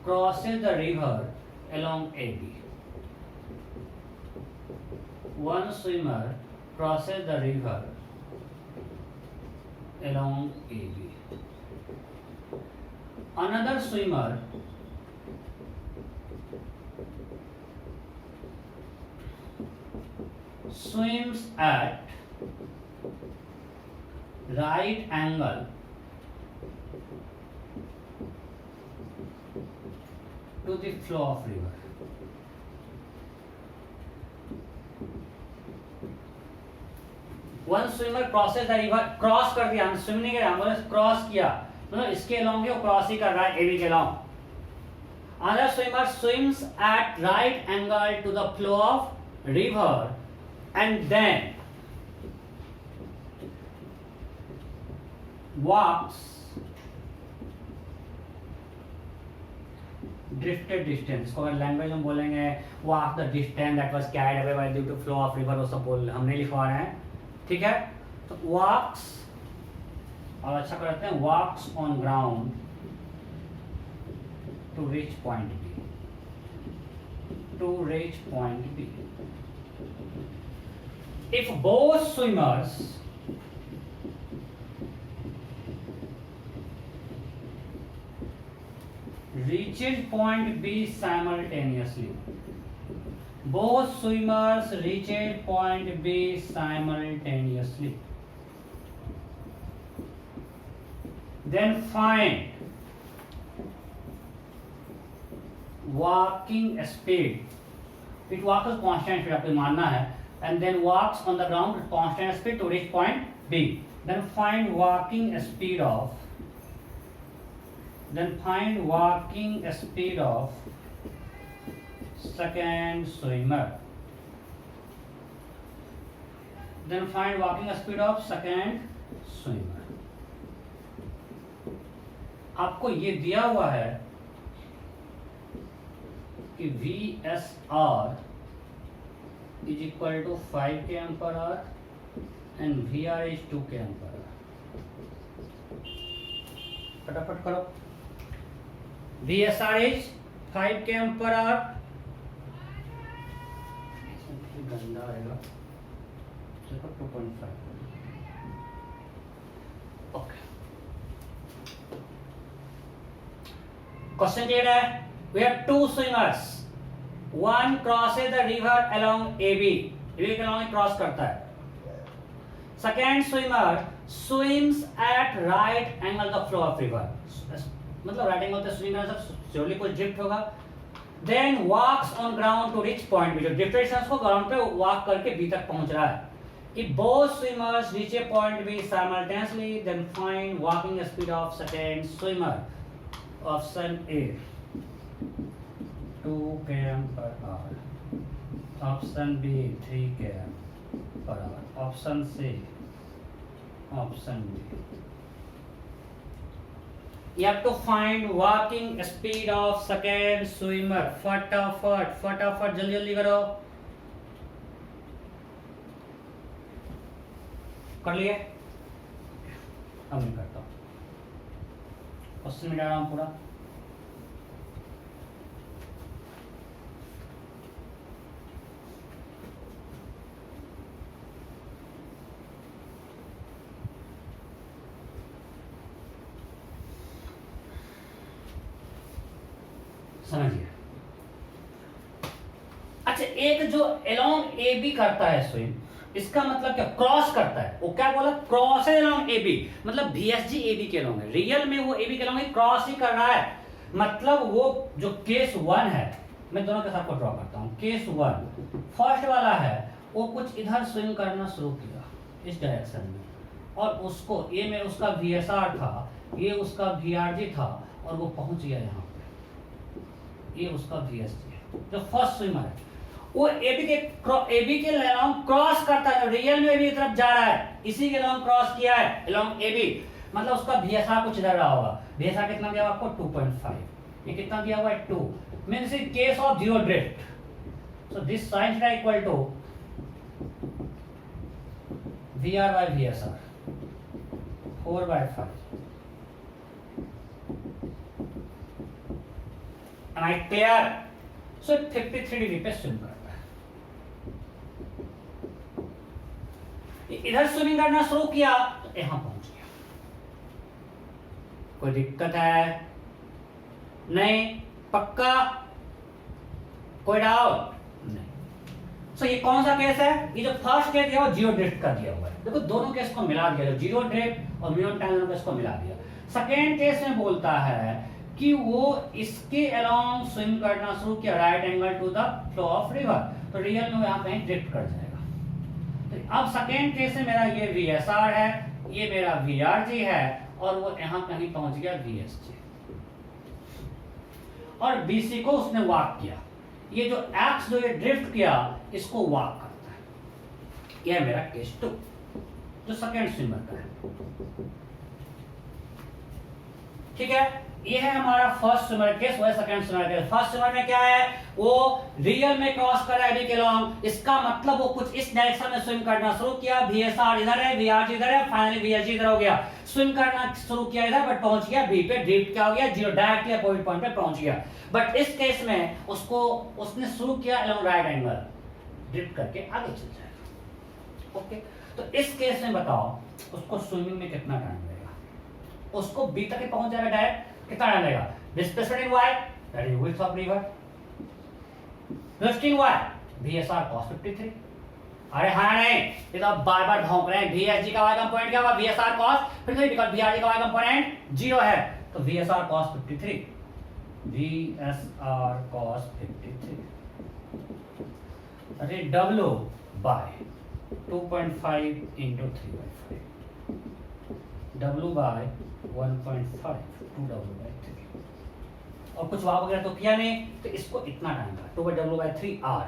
[SPEAKER 1] crosses the river along AB, one swimmer crosses the river along AB, another swimmer swims at right angle to the flow of river. One swimmer crosses the river, cross कर दिया, हम swim नहीं किया, हमने cross किया, मतलब इसके along वो क्रॉस ही कर रहा है एबी के along. Another swimmer swims at right angle to the flow of river and then walks drifted distance, इसको अगर लैंग्वेज हम बोलेंगे walk the distance that was carried away by due to flow of river, वो सब बोल हम नहीं लिखवा रहे हैं, ठीक है। तो walks, और अच्छा करते हैं walks on ground to reach point B, to reach point B. If both swimmers reaches point B simultaneously, both swimmers reached point B simultaneously. Then find walking speed. It walks constant speed आपको मानना है, and then walks on the ground at constant speed to reach point B. Then find walking speed of second swimmer. Then find walking speed of second swimmer. आपको ये दिया हुआ है कि VSR is equal to 5 km/h and VR is 2 km/h. फटाफट करो। VSR is 5 km/h, गंदा आएगा, 2.5। ओके, क्वेश्चन क्लियर है? We have two swimmers. One crosses the river along AB. River के along क्रॉस करता है। Second swimmer swims at right angle the flow of river. मतलब right angle पे swim करना सब श्योरली कुछ ड्रिफ्ट होगा। Then walks on ground to reach point B. जो ड्रिफ्ट डिस्टेंस को ग्राउंड पे वॉक करके B तक पहुंच रहा है। If both swimmers reach a point B simultaneously, then find walking speed of second swimmer. Option A 2 km/h. Option B 3 km/h. Option C, option D. You have to find walking speed of second swimmer. फटाफट जल्दी जल्दी करो। कर लिए? अब मैं करता हूँ, क्वेश्चन मिटा रहा हूँ पूरा। समझिए। अच्छा, एक जो अलोंग ए बी करता है स्विम, इसका मतलब क्या? क्रॉस करता है। वो क्या बोला? क्रॉस है अलोंग ए बी, मतलब VSG ए बी के अलोंग है। रियल में वो ए बी के अलोंग क्रॉस ही कर रहा है। मतलब वो जो केस 1 है, मैं दोनों के साथ को ड्रॉ करता हूँ। केस 1 फर्स्ट वाला है, वो कुछ इधर स्विम करना शुरू किया इस डायरेक्शन में, और उसको ये में उसका VSR था, ये उसका VRG था, और वो पहुंच गया यहाँ पे। ये उसका VSG है। जो फर्स्ट स्विमर है वो एबी के अलोंग क्रॉस करता है। रियल में एबी की तरफ जा रहा है, इसी के अलोंग क्रॉस किया है अलोंग एबी, मतलब उसका VSR कुछ इधर रहा होगा। VSR कितना दिया हुआ आपको? 2.5। ये कितना दिया हुआ है? 2। Means in case of zero drift, so this sin theta equal to VR by VSR 4/5। Am I clear? So 53 degree पे स्विम करता है। इधर स्विमिंग करना शुरू किया तो यहां पहुंच गया। कोई दिक्कत है? नहीं? पक्का? कोई डाउट नहीं? सो ये कौन सा केस है? ये जो फर्स्ट केस दिया वो जीरो ड्रिफ्ट का दिया हुआ है। देखो दोनों केस को मिला दिया, जो जीरो ड्रिफ्ट और मिनिमम टाइम दोनों केस को मिला दिया। सेकेंड केस में बोलता है कि वो इसके अलोंग स्विम करना शुरू किया, right angle to the flow of river, तो रियल में यहाँ कहीं ड्रिफ्ट कर जाएगा। तो अब सेकेंड केस में मेरा ये VSR है, ये मेरा VRG है, और वो यहाँ कहीं पहुंच गया VSG, और BC को उसने वॉक किया। ये जो एक्स जो ये ड्रिफ्ट किया, इसको वॉक करता है। यह मेरा केस 2 जो सेकेंड स्विमर का है। ठीक है, ये है हमारा फर्स्ट स्विमर केस, वो है second swimmer case. First swimmer में क्या है? वो रियल में क्रॉस कर रहा है एबी के अलोंग, इसका मतलब वो कुछ इस डायरेक्शन में स्विम करना शुरू किया। VSR इधर है, VRG इधर है, फाइनली VSG इधर हो गया। स्विम करना शुरू किया इधर, बट पहुंच गया बी पे। ड्रिफ्ट क्या हो गया? जीरो, डायरेक्टली अपोजिट पॉइंट पे पहुंच गया। बट इस केस में उसने शुरू किया अलोंग राइट एंगल, ड्रिफ्ट करके आगे चल जाएगा। ओके, तो इस केस में बताओ उसको स्विमिंग में कितना टाइम लगेगा? उसको बी तक पहुंच जाएगा डायरेक्ट, कितना टाइम लगेगा? Displacement in y, that is width of river, velocity in y, VSR cos 53। अरे हाँ नहीं, ये तो बार बार भौंक रहे हैं। VSG का y कंपोनेंट क्या हुआ? VSR cos 53 बिकॉज़ VRG का y कंपोनेंट 0 है, तो VSR cos 53, VSR cos 53। अरे W by 2.5 into 3/5, W by 1.5 2W by 3। और कुछ वाव वगैरह तो किया नहीं, तो इसको इतना टाइम लगा 2/W/3R,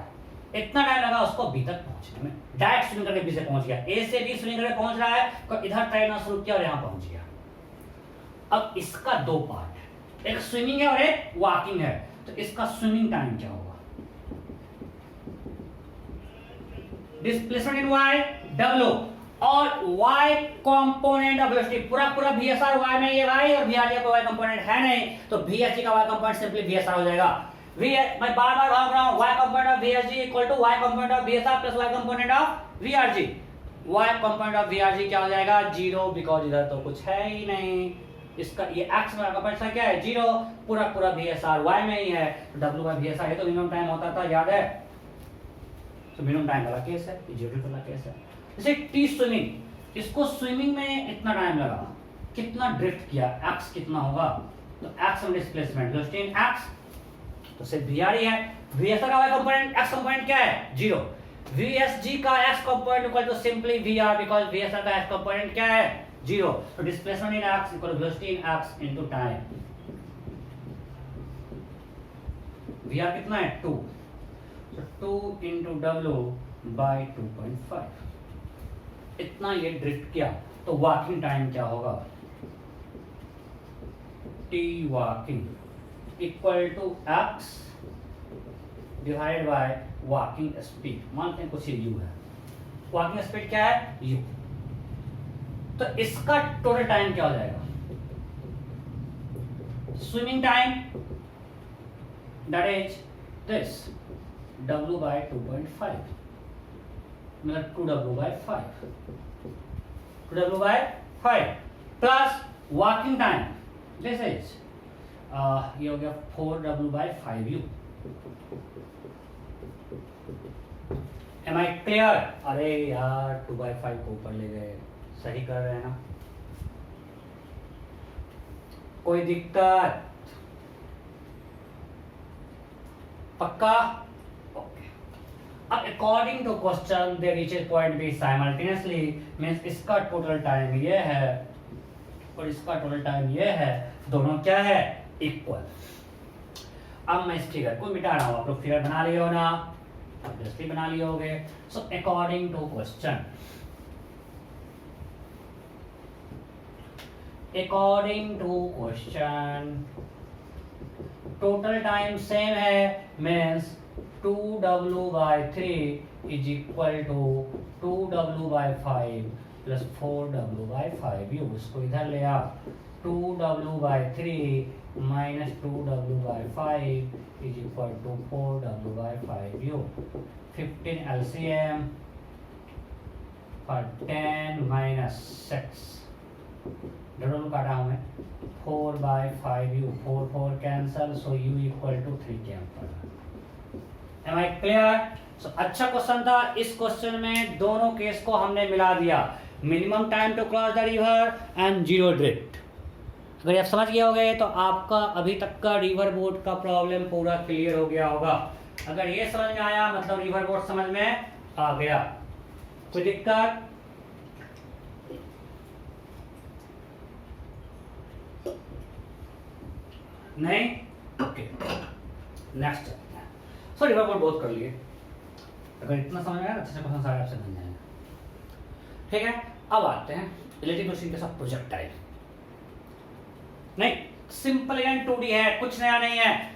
[SPEAKER 1] इतना टाइम लगा उसको बी तक पहुंचने में। डायरेक्ट स्विंग करके बी से पहुंच गया, ए से बी स्विंग करके पहुंच रहा है, तो इधर तैरना शुरू किया और यहां पहुंच गया। अब इसका दो पार्ट है, एक स्विमिंग है और एक वॉकिंग है, तो इसका स्विमिंग टाइम क्या होगा? डिस्प्लेसमेंट इन y W और y कंपोनेंट ऑफ वेलोसिटी पूरा VSR y में ये भाई, और VRG का y कंपोनेंट है नहीं, तो VSG का y कंपोनेंट सिंपली VSR हो जाएगा। मैं बार बार भाग रहा हूं, y component of VSG equal to y component of VSR plus y component of VRG। y component of VRG क्या हो जाएगा? 0, बिकॉज इधर तो कुछ है ही नहीं। इसका ये x में कंपोनेंट क्या है? 0, पूरा VSR y में ही है, तो W by VSR ये तो मिनिमम टाइम होता था, याद है? तो मिनिमम टाइम वाला केस है, जीरो वाला केस है। जैसे टी स्विमिंग, इसको स्विमिंग में इतना टाइम लगा, कितना ड्रिफ्ट किया, x कितना होगा? तो x में डिस्प्लेसमेंट वेलोसिटी इन x, तो सिर्फ VRE है। VSR का y कंपोनेंट x कंपोनेंट क्या है? 0। VSG का x component equal to simply VR, because VSR का x कंपोनेंट क्या है? 0। तो displacement in x equal to velocity in x into time. VR कितना है? 2, तो 2 into W by 2.5, इतना ये ड्रिफ्ट किया, तो वॉकिंग टाइम क्या होगा? T walking equal to x divide by walking speed. मानते हैं कुछ u है, वॉकिंग स्पीड क्या है? u। तो इसका टोटल टाइम क्या हो जाएगा? Swimming time that is this W by 2.5, मतलब 2W by 5, 2W by 5 plus walking time this is ये हो गया 4W by 5U। M I clear? अरे यार 2/5 को ऊपर ले गए, सही कर रहे हैं ना? कोई दिक्कत? पक्का? अब according to question they reaches point B simultaneously, means इसका टोटल टाइम ये है और इसका टोटल टाइम ये है, दोनों क्या है? इक्वल। अब मैं इस फिगर को मिटा रहा हूं, आप लोग फिगर बना लिए हो ना? ऑब्वियसली बना लिए होगे। So according to question, total time same है, means 2W by 3 is equal to 2W by 5 plus 4W by 5U। इसको इधर ले आओ, 2W by 3 minus 2W by 5 is equal to 4W by 5U। 15 LCM for 10 minus 6, double काटा हूं मैं, 4 by 5U, 4 4 cancel, so U equal to 3 के ऊपर। Am I clear? So, अच्छा क्वेश्चन था। इस क्वेश्चन में दोनों केस को हमने मिला दिया, minimum time to cross the river and zero drift. अगर आप समझ गए होंगे तो आपका अभी तक का रिवर बोट का प्रॉब्लम पूरा क्लियर हो गया होगा। अगर ये समझ में आया मतलब रिवर बोट समझ में आ गया। कोई दिक्कत? नहीं? Okay, next. सो रिवर बोट बहुत कर लिए, अगर इतना समझ में आया अच्छे से क्वेश्चन सारे आपसे बन जाएंगे। ठीक है, अब आते हैं रिलेटिव मशीन के साथ प्रोजेक्टाइल। नहीं, सिंपल एंड 2D है, कुछ नया नहीं है।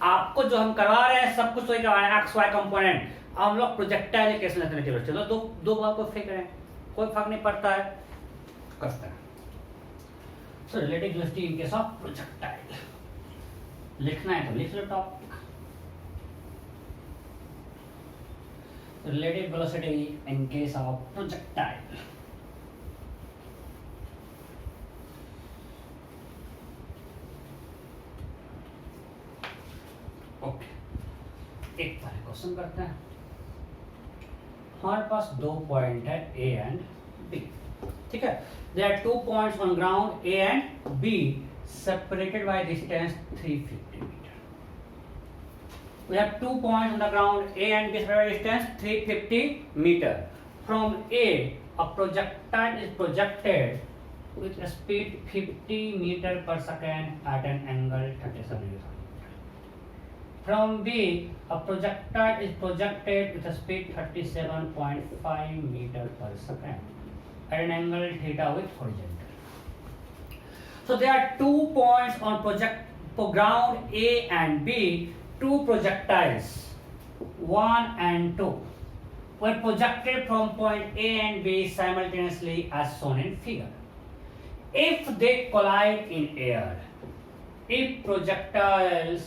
[SPEAKER 1] आपको जो हम करवा रहे हैं सब कुछ वही करवा रहे हैं, एक्स वाई कंपोनेंट। हम लोग प्रोजेक्टाइल कैसे लेते हैं? चलो दो बार को फेंक रहे हैं, कोई फर्क नहीं पड़ता है, करते हैं। So relative velocity in case of projectile लिखना है तो लिख लो topic. Relative velocity in case of projectile। Okay, एक बार क्वेश्चन करते हैं। हमारे पास दो पॉइंट है ए एंड बी, ठीक है। There are 2 points on ground A and B separated by distance 350 meter. We have 2 points on the ground A and B separated by distance 350 meter. From A, a projectile is projected with a speed 50 meter per second at an angle 37 degrees. From B, a projectile is projected with a speed 37.5 meter per second at an angle theta with horizontal. So there are 2 points on ground A and B, 2 projectiles, 1 and 2, were projected from point A and B simultaneously as shown in figure. If they collide in air, if projectiles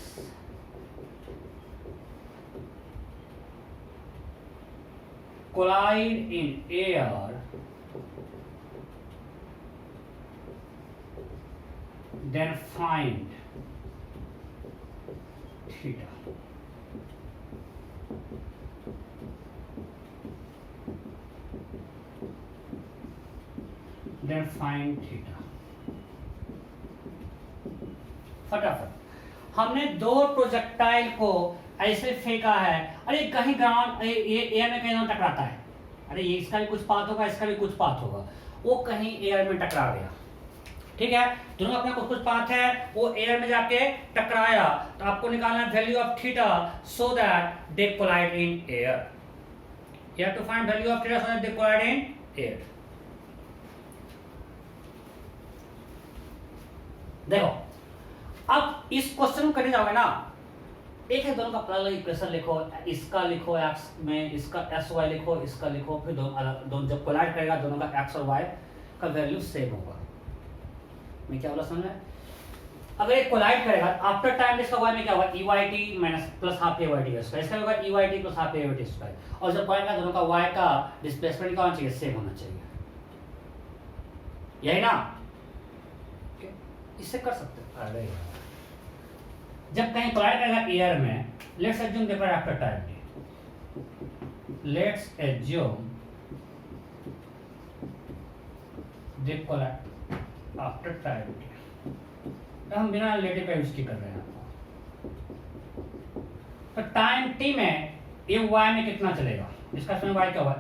[SPEAKER 1] collide in air, then find theta. Then find theta. फटाफट हमने दो projectile को ऐसे फेंका है, अरे कहीं ground ये एयर में कहीं टकराता है, अरे ये इसका भी कुछ पाथ होगा, इसका भी कुछ पाथ होगा, वो कहीं एयर में टकरा गया, ठीक है। दोनों अपना कुछ कुछ पाथ है, वो एयर में जाके टकराया, तो आपको निकालना value of theta so that they collide in air. You have to find value of theta so that they collide in air. देखो अब इस क्वेश्चन को करने जाओगे ना, एक है दोनों का अलग अलग इक्वेशन लिखो, इसका लिखो एक्स में, इसका एक्स वाई लिखो, इसका लिखो, फिर दोनों जब कोलाइड करेगा दोनों का एक्स और वाई का वैल्यू सेम होगा। मैं क्या बोला समझ में? अगर एक कोलाइड करेगा आफ्टर टाइम इसका वाई में क्या होगा, EYT minus plus half AYT square, इसका होगा EYT plus half AYT square, और जब पॉइंट का दोनों का वाई का डिस्प्लेसमेंट क्या होना चाहिए, सेम होना चाहिए, यही ना? इससे कर सकते हैं। अरे जब कहीं कोलाइड करेगा एयर में, let's assume they collide after time t, let's assume they collide after time t, हम बिना रिलेटिव का यूज कर रहे हैं। तो टाइम t में ये y में कितना चलेगा, इसका समय y क्या होगा,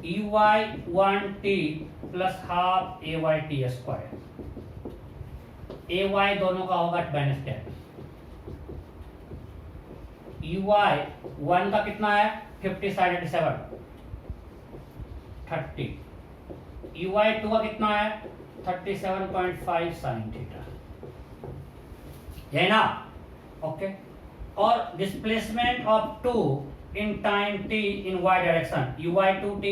[SPEAKER 1] EY 1t plus half AYT square, AY दोनों का होगा -10, EY 1 का कितना है 50 sin 87 30, EY 2 का कितना है 37.5 sin थीटा, यही ना? ओके। और displacement of 2 in time t in y direction, EY 2t,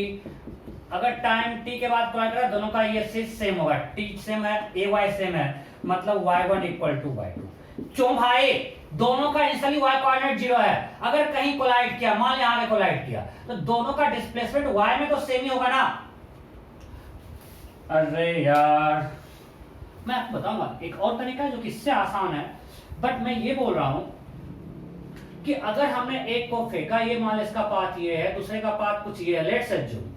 [SPEAKER 1] अगर टाइम t के बाद कोलाइड करा दोनों का ये सेम होगा, t सेम है, AY सेम है, मतलब y1 इक्वल टू y2। क्यों भाई? दोनों का इनिशियली y कोऑर्डिनेट 0 है, अगर कहीं कोलाइड किया, मान लिया आगे कोलाइड किया, तो दोनों का डिस्प्लेसमेंट y में तो सेम ही होगा ना। अरे यार मैं आपको बताऊंगा एक और तरीका है जो कि इससे आसान है, बट मैं ये बोल रहा हूं कि अगर हमने एक को फेंका, ये मान लो इसका पाथ ये है, दूसरे का पाथ कुछ ये है, लेट्स एज्यूम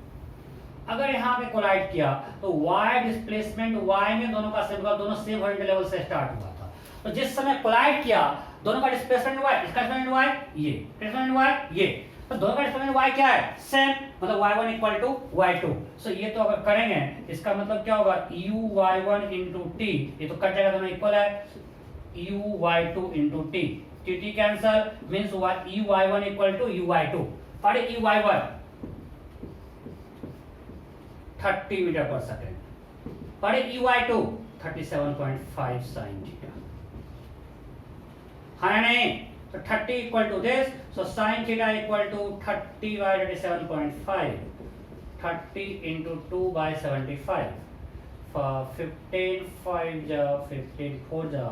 [SPEAKER 1] अगर यहाँ पे कोलाइड किया तो y डिस्प्लेसमेंट y में दोनों का सेम होगा, दोनों सेम हॉरिजॉन्टल लेवल से स्टार्ट हुआ था, तो जिस समय कोलाइड किया दोनों का डिस्प्लेसमेंट y, इसका डिस्प्लेसमेंट y ये, डिस्प्लेसमेंट y ये, तो दोनों का डिस्प्लेसमेंट y क्या है, सेम, मतलब y1 इक्वल टू y2। सो ये तो अगर करेंगे इसका मतलब क्या होगा, uy1 into t, ये तो कट जाएगा, दोनों इक्वल है, uy2 into t, t cancel, means uy1 equal to uy2, और uy1 30 मीटर पर सेकेंड, पर EY2 37.5 sin थीटा, है नहीं? तो 30 equal to this, so sin theta equal to 30 by 37.5, 30 into 2 by 75, 15 5 जा 15 4 जा,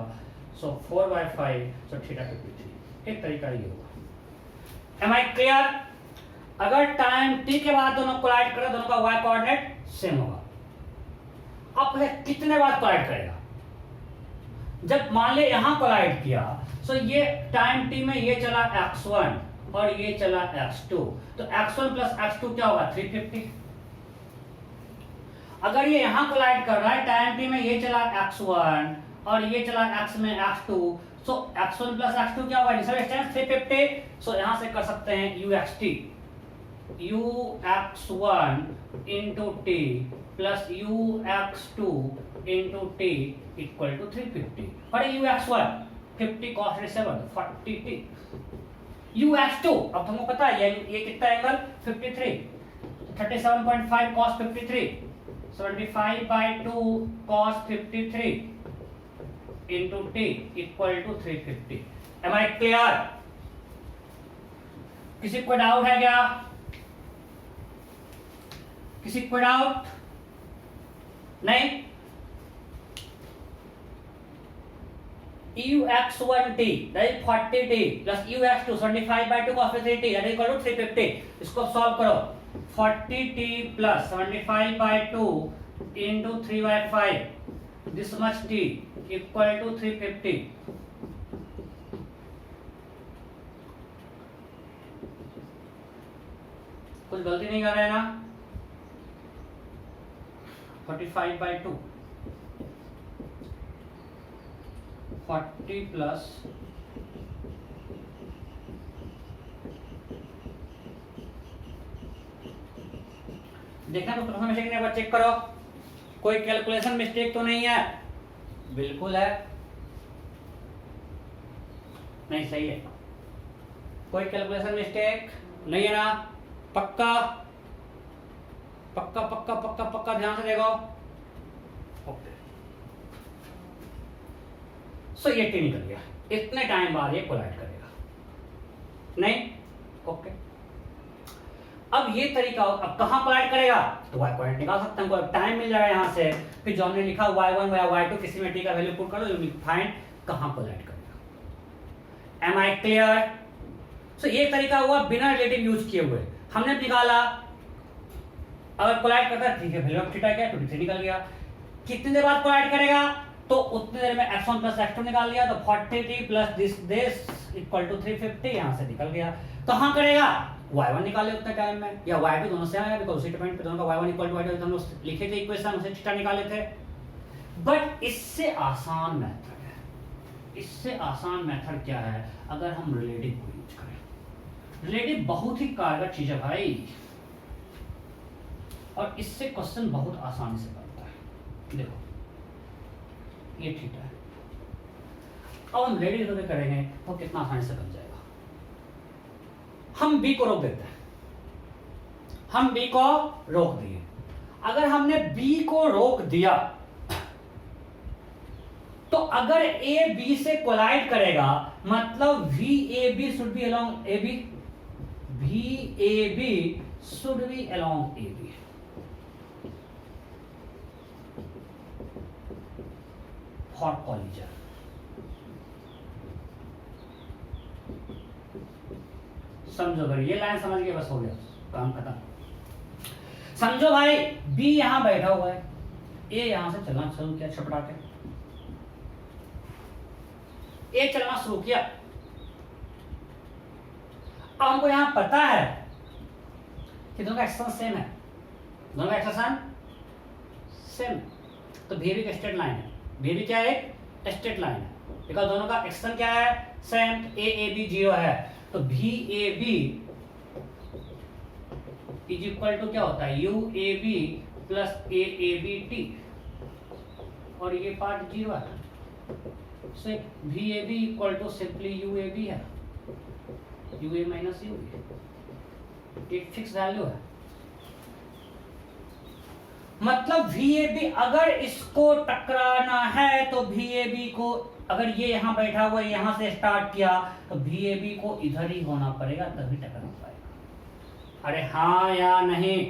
[SPEAKER 1] so 4 by 5, so थीटा 53। एक तरीका ये होगा। Am I clear? अगर टाइम t के बाद दोनों कोलाइड करें, दोनों का y कोऑर्डिनेट सेम होगा। अब कितने बार कोलाइड करेगा, जब मान ले यहां कोलाइड किया, सो ये टाइम t में ये चला x1, और ये चला x2, तो x1 प्लस x2 क्या होगा 350। अगर ये यहां कोलाइड कर रहा है टाइम t में, ये चला x1 और ये चला x में x2, सो x1 प्लस x2 क्या होगा, इनिशियल डिस्टेंस 350। सो यहां से कर सकते हैं uxt, ux1 into T plus ux2 into T equal to 350। और ux1 50 cos 7 40 t, ux2 अब तुमको पता है ये कितना angle 53, 37.5 cos 53, 75/2 cos 53 into t equal to 350। Am I clear? किसी को डाउट है क्या? किसी को डाउट नहीं? ux1t that is 40t plus ux2 75/2 cos 3t that is equal to 350। इसको सॉल्व करो, 40t plus 75/2 into 3/5 this much t equal to 350। कुछ गलती नहीं कर रहे हैं ना? 45/2 40 प्लस देखना तो प्रथम मिस्टेक नहीं, चेक करो कोई कैलकुलेशन मिस्टेक तो नहीं है। बिल्कुल है, नहीं सही है, कोई कैलकुलेशन मिस्टेक नहीं है ना? पक्का पक्का पक्का पक्का पक्का ध्यान से देखो। ओके, सो ये टी निकल गया, इतने टाइम बाद ये कोलाइड करेगा नहीं? ओके, अब ये तरीका, अब कहां कोलाइड करेगा तो y पॉइंट निकाल सकते हैं, टाइम मिल जाएगा यहां से, फिर जो हमने लिखा y1 या y2 किसी में t का वैल्यू पुट कर दो, यू फाइंड कहां कोलाइड करेगा। Am I clear? सो ये तरीका हुआ बिना रिलेटिव यूज किए हुए, हमने निकाला अगर कोलाइड करता है ठीक है, वैल्यू ऑफ थीटा क्या 23 निकल गया। कितनी देर बाद कोलाइड करेगा तो उतनी देर में x1 प्लस x2 निकाल लिया, तो 40t plus this equal to 350 यहां से निकल गया। कहां करेगा y1 निकाले उतने टाइम में, या y2 दोनों से आया, बिकॉज़ उसी पॉइंट पे दोनों का y1 इक्वल टू y2 हम लोग लिखे थे इक्वेशन, उसे थीटा निकाले थे। बट इससे आसान मेथड है, इससे आसान मेथड क्या है, अगर हम रिलेटिव को यूज करें। रिलेटिव बहुत ही कारगर चीज है भाई, और इससे क्वेश्चन बहुत आसानी से बनता है। देखो ये थीटा है, अब हम रिलेटिव को करेंगे तो कितना आसानी से बन जाएगा। हम b को रोक देते हैं, हम b को रोक दिए। अगर हमने b को रोक दिया तो अगर a b से कोलाइड करेगा, मतलब VAB should be along AB, VAB should be along AB। For collision समझो, अगर ये लाइन समझ गए बस हो गया, काम खत्म। समझो भाई B यहां बैठा हुआ है, A यहां से चलना शुरू किया छपड़ा के, A चलना शुरू किया। अब हमको यहां पता है कि दोनों का एक्शन सेम है, दोनों का एक्शन सेम, तो VAB का स्ट्रेट लाइन है। VAB क्या है? स्ट्रेट लाइन है, बिकॉज दोनों का एक्शन क्या है? सेम, AAB 0 है, तो VAB इज इक्वल टू क्या होता है? UAB प्लस AABT, और ये पार्ट 0 है, से VAB equal to simply UAB है, UA माइनस UB, एक फिक्स वैल्यू है। मतलब VAB अगर इसको टकराना है तो VAB को, अगर ये यहां बैठा हुआ यहां से स्टार्ट किया तो VAB को इधर ही होना पड़ेगा, तभी टकरा पाएगा। अरे हाँ या नहीं?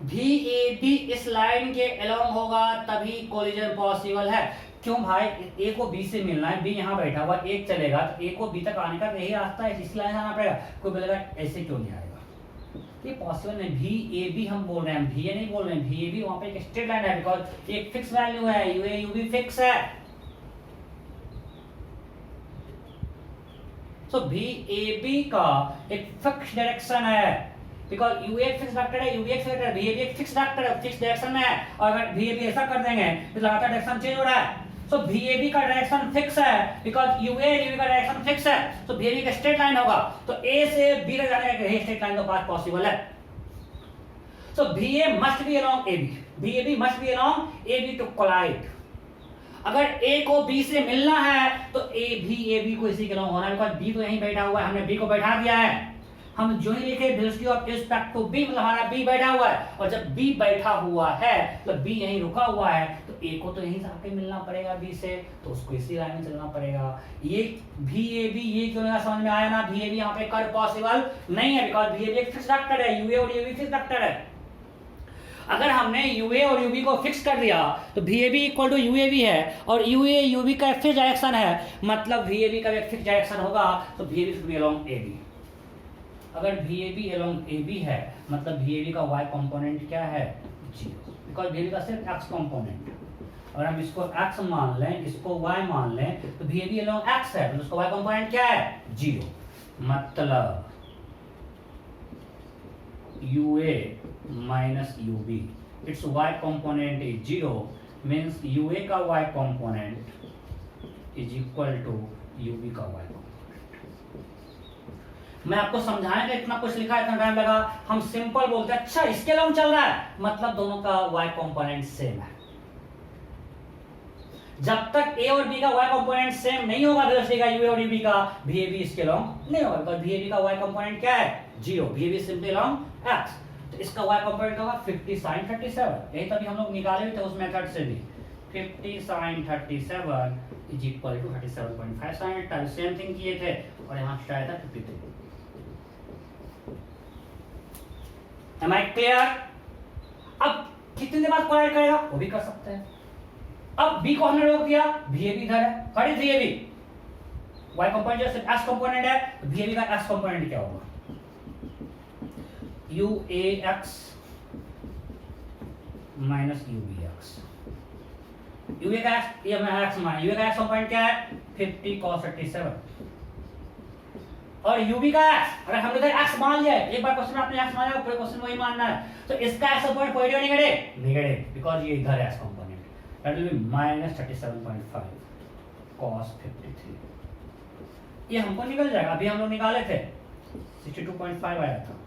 [SPEAKER 1] VAB इस लाइन के अलोंग होगा तभी कोलिजन पॉसिबल है। क्यों भाई? A को B से मिलना है, B यहाँ बैठा हुआ, एक चलेगा तो A को B तक आने का यही रास्ता है, इस लाइन से आना पड़ेगा। कोई बोलेगा ऐसे क्यों नहीं आएगा? ये पॉसिबल नहीं। VAB हम बोल रहे हैं, VA नहीं बोल रहे हैं। VAB वहां पे एक स्ट्रेट लाइन है, बिकॉज एक फिक्स वैल्यू है, UA UB फिक्स है। सो VAB का एक फिक्स डायरेक्शन है, बिकॉज UA एक फिक्स वेक्टर है, UB एक फिक्स वेक्टर है, VAB एक फिक्स वेक्टर है, फिक्स डायरेक्शन में है, और अगर VAB ऐसा कर देंगे तो लगातार डायरेक्शन चेंज हो रहा है। सो VAB का डायरेक्शन फिक्स है, बिकॉज UA और UB का डायरेक्शन फिक्स है, सो VAB का स्ट्रेट लाइन होगा, तो A से B तक जाने का स्ट्रेट लाइन तो पाथ पॉसिबल है। सो VA must be along AB, VAB must be along AB to collide। अगर A को B से मिलना है तो A भी AB को इसी के along होना है, बिकॉज B तो यहीं बैठा हुआ है, हमने B को बैठा दिया है। हम जो ही लिखे velocity of respect to B, मतलब हमारा B बैठा हुआ है, और जब B बैठा हुआ है तो B यहीं रुका हुआ है, तो A को तो यहीं से आके मिलना पड़ेगा B से, तो उसको इसी लाइन में चलना पड़ेगा। ये VAB ये क्यों नहीं समझ में आया ना, VAB यहाँ पे कर पॉसिबल नहीं है, बिकॉज VAB एक फिक्स वेक्टर है, UA और UB फिक्स वेक्टर है। अगर हमने UA और UB को फिक्स कर दिया तो VAB इक्वल टू UAB है, और UA UB का फिक्स डायरेक्शन है, मतलब VAB का एक फिक्स डायरेक्शन होगा, तो VAB should be along AB। अगर VAB अलोंग AB है, मतलब VAB का y कंपोनेंट क्या है, 0, बिकॉज VAB का सिर्फ x कंपोनेंट। अगर हम इसको x मान लें, इसको y मान लें, तो VAB अलोंग x है, तो उसका y कंपोनेंट क्या है, 0, मतलब UA minus UB, its y component is 0, means UA का y component is equal to UB का y component। मैं आपको समझाने का इतना कुछ लिखा, इतना टाइम लगा, हम सिंपल बोलते हैं अच्छा इसके अलावा चल रहा है, मतलब दोनों का y component सेम है। जब तक A और B का y कंपोनेंट सेम नहीं होगा वेलोसिटी का UA और UB का, VAB इसके अलोंग नहीं होगा, बिकॉज़ VAB का y कंपोनेंट क्या है, 0, VAB सिंपली अलोंग x, तो इसका y कंपोनेंट होगा 50 sin 37, यही तभी हम लोग निकाले थे उस मेथड से भी, 50 sin 37 is equal to 37.5 sin, तब सेम थिंग किए थे, और यहाँ से आया था 53। Am I clear? अब कितने देर बाद कोलैड करेगा वो भी कर सकते हैं। अब B को हमने रोक दिया, VAB इधर है, what is VAB, y component जो सिर्फ x कंपोनेंट है, तो VAB का x कंपोनेंट क्या होगा, UAX माइनस UBX। UA का x, ये मैं x मान, UA का x कंपोनेंट क्या है, 50 cos 37, और UB का x, अगर हमने इधर x मान लिया है, एक बार क्वेश्चन आपने x माना है, पूरे क्वेश्चन वही मानना है, तो इसका x component positive negative, negative, because ये इधर है x component, that will be minus 37.5 cos 53। ये हमको निकल जाएगा, अभी हम लोग निकाले थे 62.5 आया था,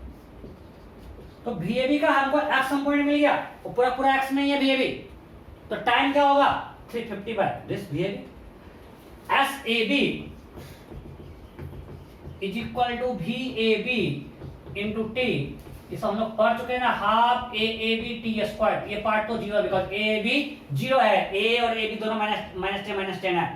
[SPEAKER 1] तो VAB का हमको x कंपोनेंट मिल गया, वो पूरा पूरा x नहीं है VAB, तो टाइम क्या होगा 350 by this VAB। SAB is equal to VAB into T, इसे हम लोग पढ़ चुके हैं ना, हाफ AAB T स्क्वायर, ये पार्ट तो 0 है, बिकॉज AAB 0 है, A और AB दोनों माइनस 10 है,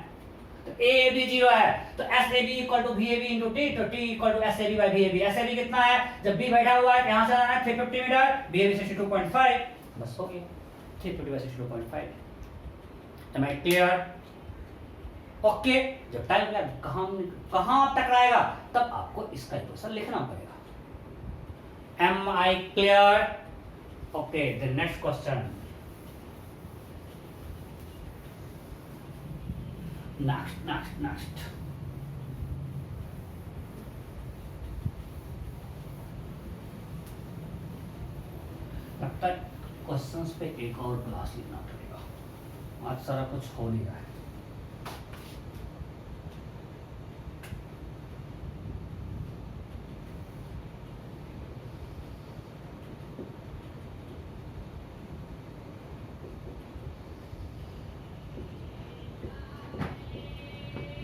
[SPEAKER 1] तो AAB 0 है, तो SAB equal to VAB into T, तो T equal to SAB by VAB। SAB कितना है, जब B बैठा हुआ है यहाँ से आना है 350 मीटर, VAB 62.5, बस हो गया 350 by 62.5। Am I clear? Okay, जब टाइम कहाँ टकराएगा तब आपको इसका इक्वेशन लिखना पड़ेगा। Am I clear? Okay, the next question. Next. लगता है क्वेश्चंस पे एक और क्लास लिखना पड़ेगा, आज सारा कुछ हो नहीं रहा है।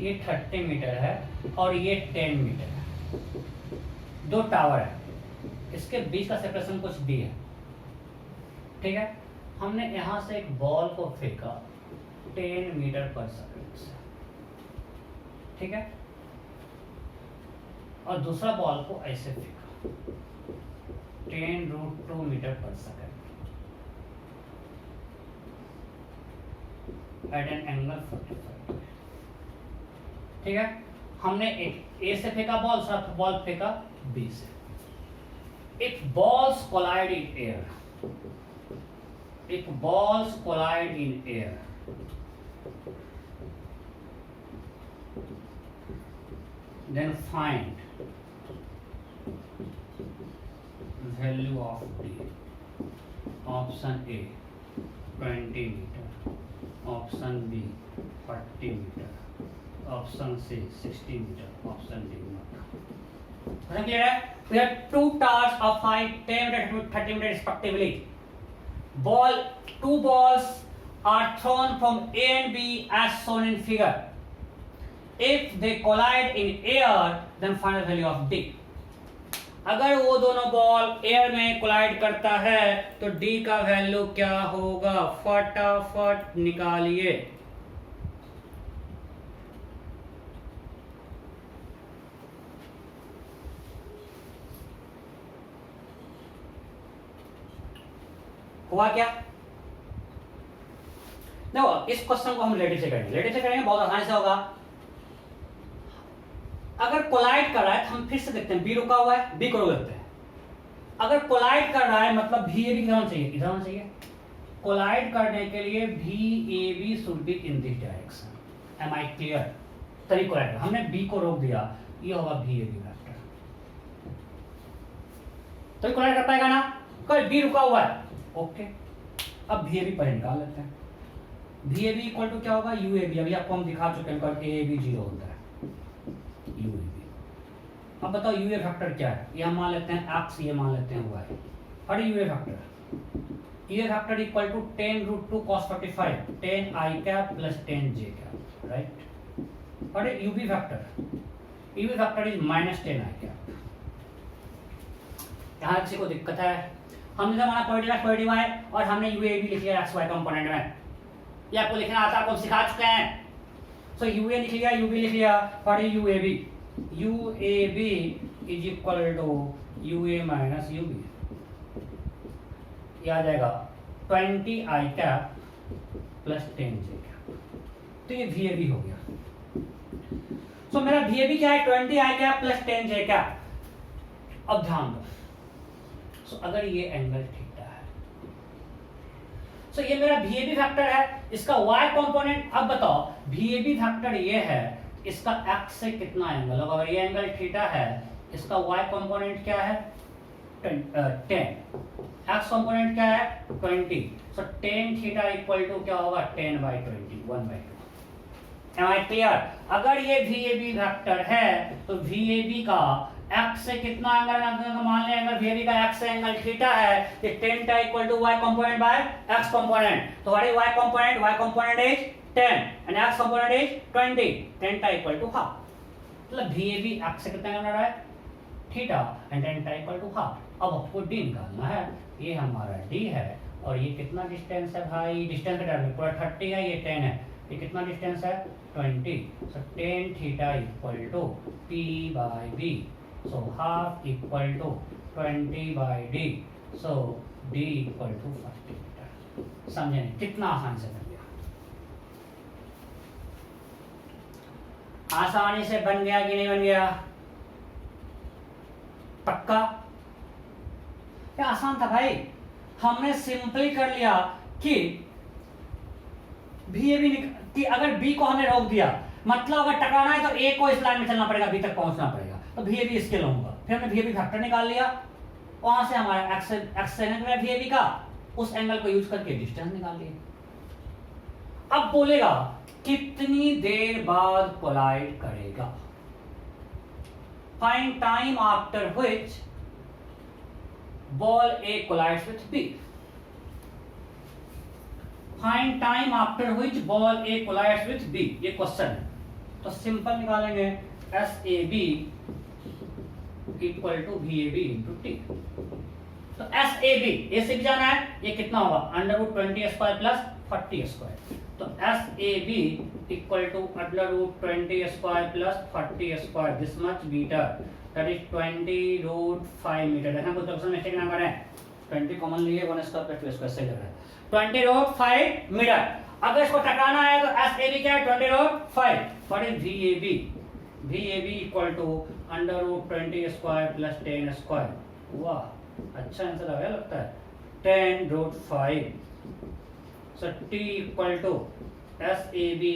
[SPEAKER 1] ये 30 मीटर है और ये 10 मीटर है, दो टावर है, इसके बीच का सेपरेशन कुछ भी है, ठीक है। हमने यहाँ से एक बॉल को फेंका 10 मीटर पर सेकंड से, ठीक है, और दूसरा बॉल को ऐसे फेंका 10√2 मीटर पर सेकंड एट एन एंगल 45, ठीक है। हमने एक ए से फेंका बॉल, दूसरा बॉल फेंका बी से। If balls collide in air, if balls collide in air, then find value of D. Option A 20 meter, option B 40 meter, option C 60 meter, option D not. Clear है? We have two towers of height 10 meter to 30 meter respectively. Two balls are thrown from A and B as shown in figure. If they collide in air, then find the value of D. अगर वो दोनों ball air में collide करता है तो D का value क्या होगा, फटाफट निकालिए। हुआ क्या? देखो इस क्वेश्चन को हम लेटर से करेंगे बहुत आसानी से होगा। अगर कोलाइड कर रहा है तो हम फिर से देखते हैं, बी रुका हुआ है, बी को रोक देते हैं। अगर कोलाइड कर रहा है मतलब भी ए बी किधर होना चाहिए, इधर होना चाहिए। कोलाइड करने के लिए भी A B should be in this direction. Am I clear? तभी कोलाइड, हमने बी को रोक दिया, ये होगा भी ए बी वेक्टर, तभी कोलाइड कर पाएगा ना। कोई बी रुका हुआ है, ओके। अब भी ए बी पर निकाल लेते हैं। भी ए बी इक्वल टू क्या होगा, यू ए बी। अभी आपको हम दिखा चुके हैं ए बी 0 होता है, यू ए बी। अब बताओ यू ए फैक्टर क्या है, ये हम मान लेते हैं एक्स, ये मान लेते हैं वाई। और U A factor, U A factor equal to 10√2 cos 45 10 I cap plus 10 J cap, right. और U B factor is -10 I cap. यहाँ किसी को दिक्कत है, हमने माना पॉजिटिव वाई और हमने यू ए बी लिख लिया एक्स वाई कंपोनेंट में। ये आपको लिखना आता है, आपको सिखा चुके हैं। सो यू ए लिख लिया, यू बी लिख लिया, for U A B is equal to U A minus U B. ये आ जाएगा 20 I cap plus 10 J cap. तो ये वी ए बी हो गया। सो मेरा वी ए बी क्या है, 20 I cap plus 10 J cap. अब ध्यान दो, सो अगर ये एंगल थीटा है, सो ये मेरा वी ए बी फैक्टर है, इसका y कंपोनेंट। अब बताओ वी ए बी फैक्टर ये है, इसका x से कितना एंगल होगा। अगर ये एंगल थीटा है, इसका y कंपोनेंट क्या है 10, x कंपोनेंट क्या है 20। So tan theta equal to क्या होगा 10/20, 1/2। Am I clear? अगर ये वी ए बी फैक्टर है तो वी ए बी का x से कितना एंगल, मान लें अगर वी ए बी का x से एंगल थीटा है, ये tan theta equal to y component by x component. तो what is y component, y component is 10 and x component is 20, tan theta equal to half। मतलब VAB x से कितना angle है theta and tan theta equal to half। अब आपको d निकालना है, ये हमारा d है और ये कितना डिस्टेंस है भाई, डिस्टेंस का टर्म में पूरा 30 है, ये 10 है, ये कितना डिस्टेंस है 20। So tan theta equal to p by b, so half equal to 20 by d, so d equal to 40 metre. समझे नहीं, कितना आसानी से आसानी से बन गया कि नहीं बन गया? पक्का? क्या आसान था भाई, हमने सिंपली कर लिया कि भी ए बी कि अगर बी को हमने रोक दिया, मतलब अगर टकराना है तो ए को इस लाइन में चलना पड़ेगा, बी तक पहुंचना पड़ेगा, तो भी ए बी इसके लूंगा। फिर हमने भी ए बी फैक्टर निकाल लिया, वहां से हमारा एक्स एंगल है भी ए बी का, उस एंगल को यूज करके डिस्टेंस निकाल लिया। अब बोलेगा कितनी देर बाद कोलाइड करेगा, find time after which ball A collides with B. Find time after which ball A collides with B, ये क्वेश्चन है। तो सिंपल निकालेंगे S A B equal to V A B into T. तो S A B A से भी जाना है, ये कितना होगा √20² प्लस 40²। तो S A B equal to √20² plus 40², this much metre, that is 20√5 metre. देखना कुछ ऑप्शन मिस्टेक ना करें, 20 कॉमन लिए 1² प्लस 2² सही लग रहा है, 20√5 मीटर। अगर इसको टकराना है तो एस ए बी क्या है 20√5, what is V A B, V A B equal to √20² plus 10²। वाह, अच्छा आंसर आ गया लगता है, 10√5। So T equal to SAB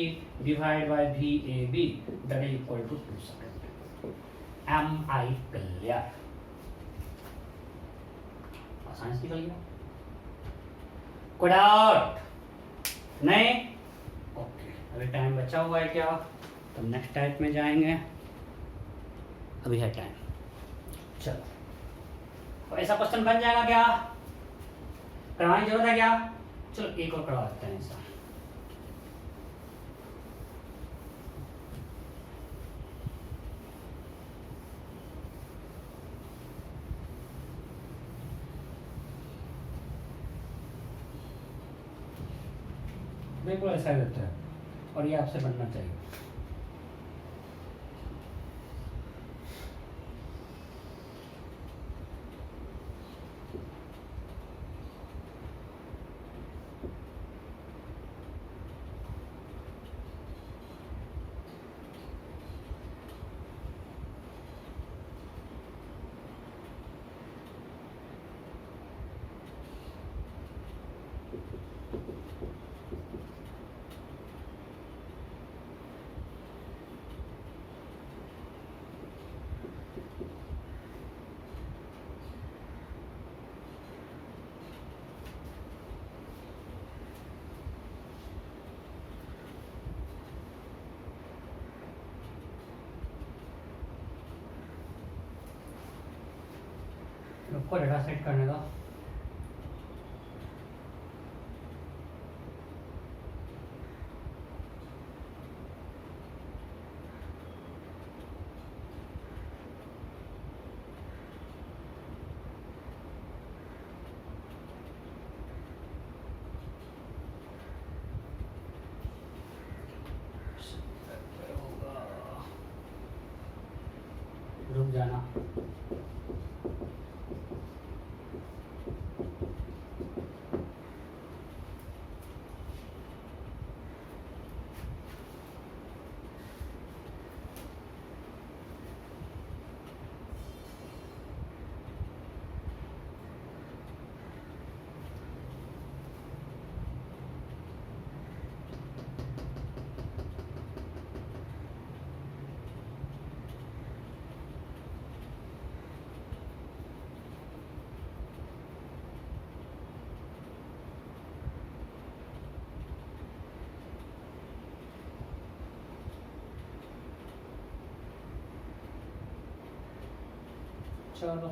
[SPEAKER 1] divided by VAB, that is equal to 2 seconds। Am I clear? आसान से निकल गया। कोई डाउट नहीं? ओके, अभी टाइम बचा हुआ है क्या? तो नेक्स्ट टाइप में जाएंगे, अभी है टाइम। चलो, तो ऐसा क्वेश्चन बन जाएगा क्या? करवाने की जरूरत है क्या? चलो एक और करवा देते हैं ऐसा। बिल्कुल ऐसा ही होता है, और ये आपसे बनना चाहिए। आपको डेटा सेट करने का रुक जाना। चलो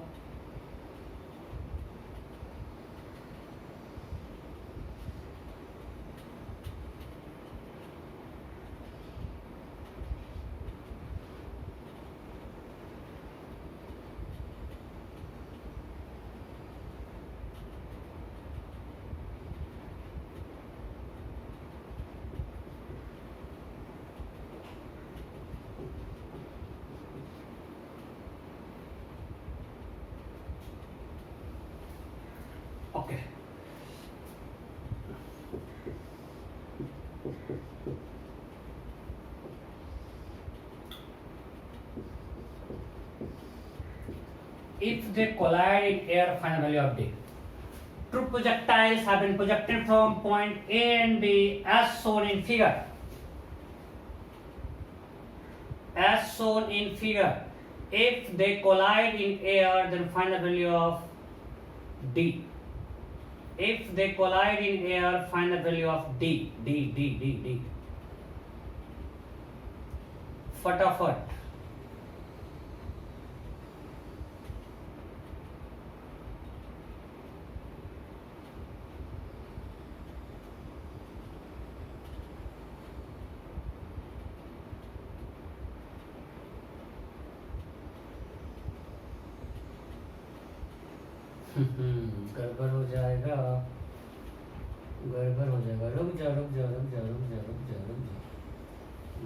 [SPEAKER 1] okay. If they collide in air, find the value of D. Two projectiles have been projected from point A and B as shown in figure. As shown in figure. If they collide in air, then find the value of D. If they collide in air, find the value of D. D. फटाफट। गड़बड़ हो जाएगा, गड़बड़ हो जाएगा। रुक जा।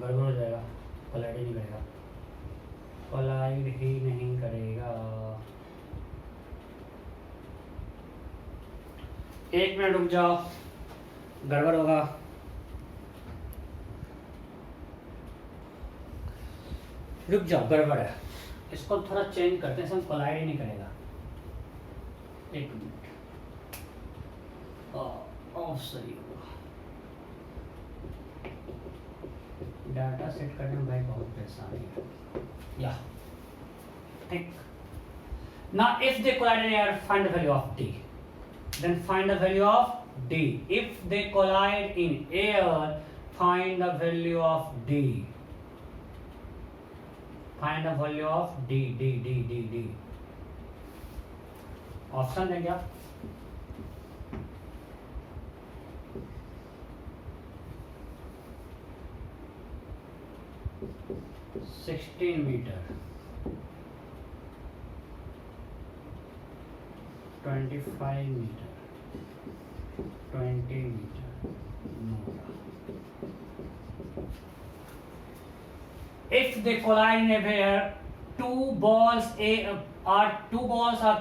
[SPEAKER 1] गड़बड़ हो जाएगा, कोलाइड ही नहीं करेगा, कोलाइड ही नहीं करेगा। 1 मिनट रुक जाओ, गड़बड़ होगा। रुक जाओ, गड़बड़ है, इसको थोड़ा चेंज करते हैं, हम कोलाइड ही नहीं करेगा। 1 मिनट, ऑफ सही होगा। डाटा सेट करने में भाई बहुत परेशानी है। या ठीक. Now if they collide in air, find the value of d. Then find the value of d. If they collide in air, find the value of d. Find the value of d. Option देंगे आप. $16 metre, 25 metre, 20 metre. If they collide in a pair, two balls are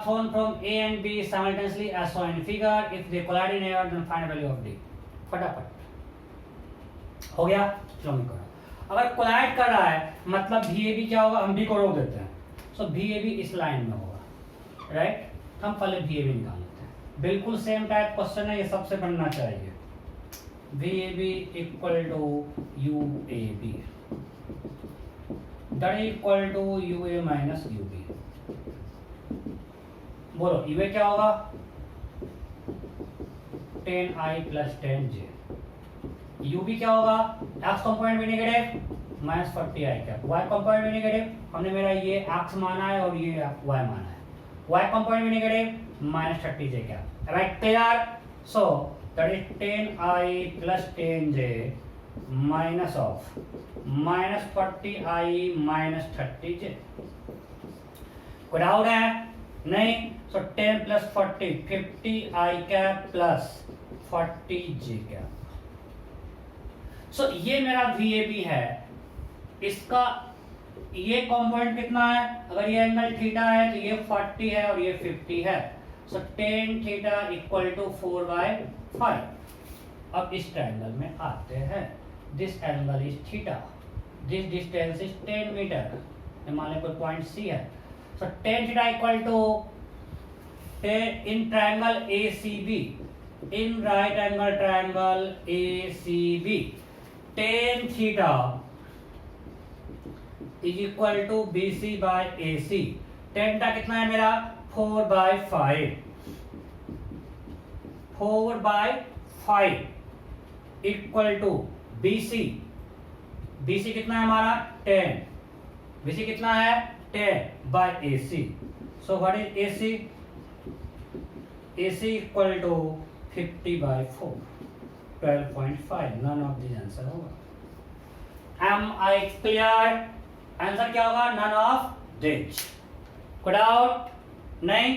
[SPEAKER 1] thrown from A and B simultaneously as shown in figure. If they collide in air, then find the value of D. फटाफट हो गया. चलो मैं करो. अगर collide कर रहा है मतलब VAB क्या होगा, हम B को रोक देते हैं. सो VAB इस लाइन में होगा, राइट. हम पहले VAB निकाल लेते हैं. बिल्कुल सेम टाइप क्वेश्चन है, ये सबसे बनना चाहिए. VAB equal to UAB, that is equal to UA minus UB. बोलो UA क्या होगा, 10I plus 10J. UB क्या होगा, x कंपोनेंट भी नेगेटिव माइनस 40I क्या, y कंपोनेंट भी नेगेटिव. हमने मेरा ये x माना है और ये y माना है. y कंपोनेंट भी नेगेटिव माइनस 30J क्या, right. Clear. So that is 10I plus 10J minus of minus 40I minus 30J. कोई डाउट है? नहीं. So 10 plus 40 50I cap plus 40J cap. So ये मेरा VAB है. इसका ये कंपोनेंट कितना है, अगर ये एंगल थीटा है तो ये 40 है और ये 50 है. So tan theta equal to 4/5. अब इस ट्रायंगल में आते हैं. This angle is theta, this distance is 10 metre. मान लें कोई पॉइंट C है. So tan theta equal to in triangle ACB, in right angle triangle ACB, tan theta is equal to BC by AC. tan theta कितना है मेरा, 4/5. 4/5 equal to BC. BC कितना है हमारा, 10. BC कितना है, 10 by AC. So what is AC? AC equal to 50/4, 12.5. None of this answer होगा. Am I clear? Answer क्या होगा, नन ऑफ दिस. कोई डाउट नहीं?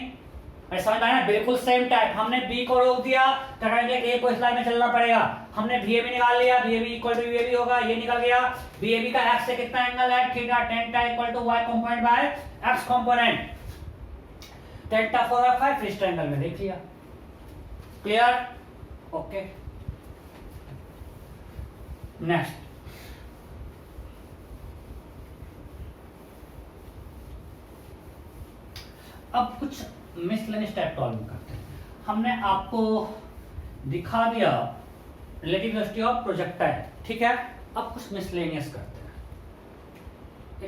[SPEAKER 1] मैं समझ आया ना. बिल्कुल सेम टाइप. हमने B को रोक दिया तो A को इस लाइन में चलना पड़ेगा. हमने VAB निकाल लिया, VAB इक्वल टू UAB होगा, ये निकल गया. VAB का x से कितना एंगल है, theta. tan theta equal to y component by x component. tan theta 4/5 इस ट्रायंगल में देख लिया. क्लियर? ओके. नेक्स्ट अब कुछ मिसलेनियस टाइप प्रॉब्लम करते हैं. हमने आपको दिखा दिया रिलेटिव वेलोसिटी ऑफ प्रोजेक्टाइल, ठीक है. अब कुछ मिसलेनियस करते हैं.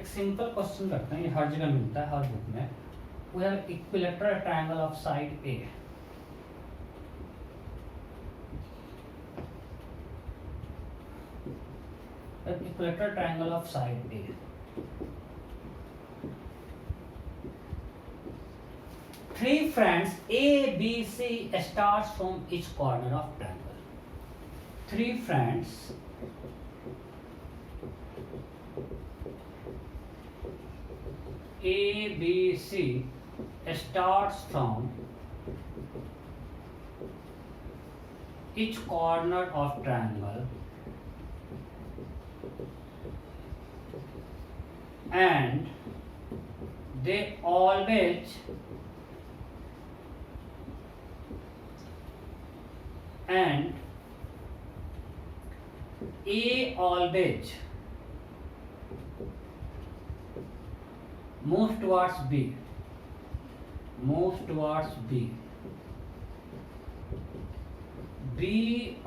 [SPEAKER 1] एक सिंपल क्वेश्चन करते हैं, ये हर जगह मिलता है, हर बुक में. We have equilateral triangle of side A. Equilateral triangle of side A. Three friends A, B, C starts from each corner of triangle. Three friends A, B, C starts from each corner of triangle and they always A always moves towards B. B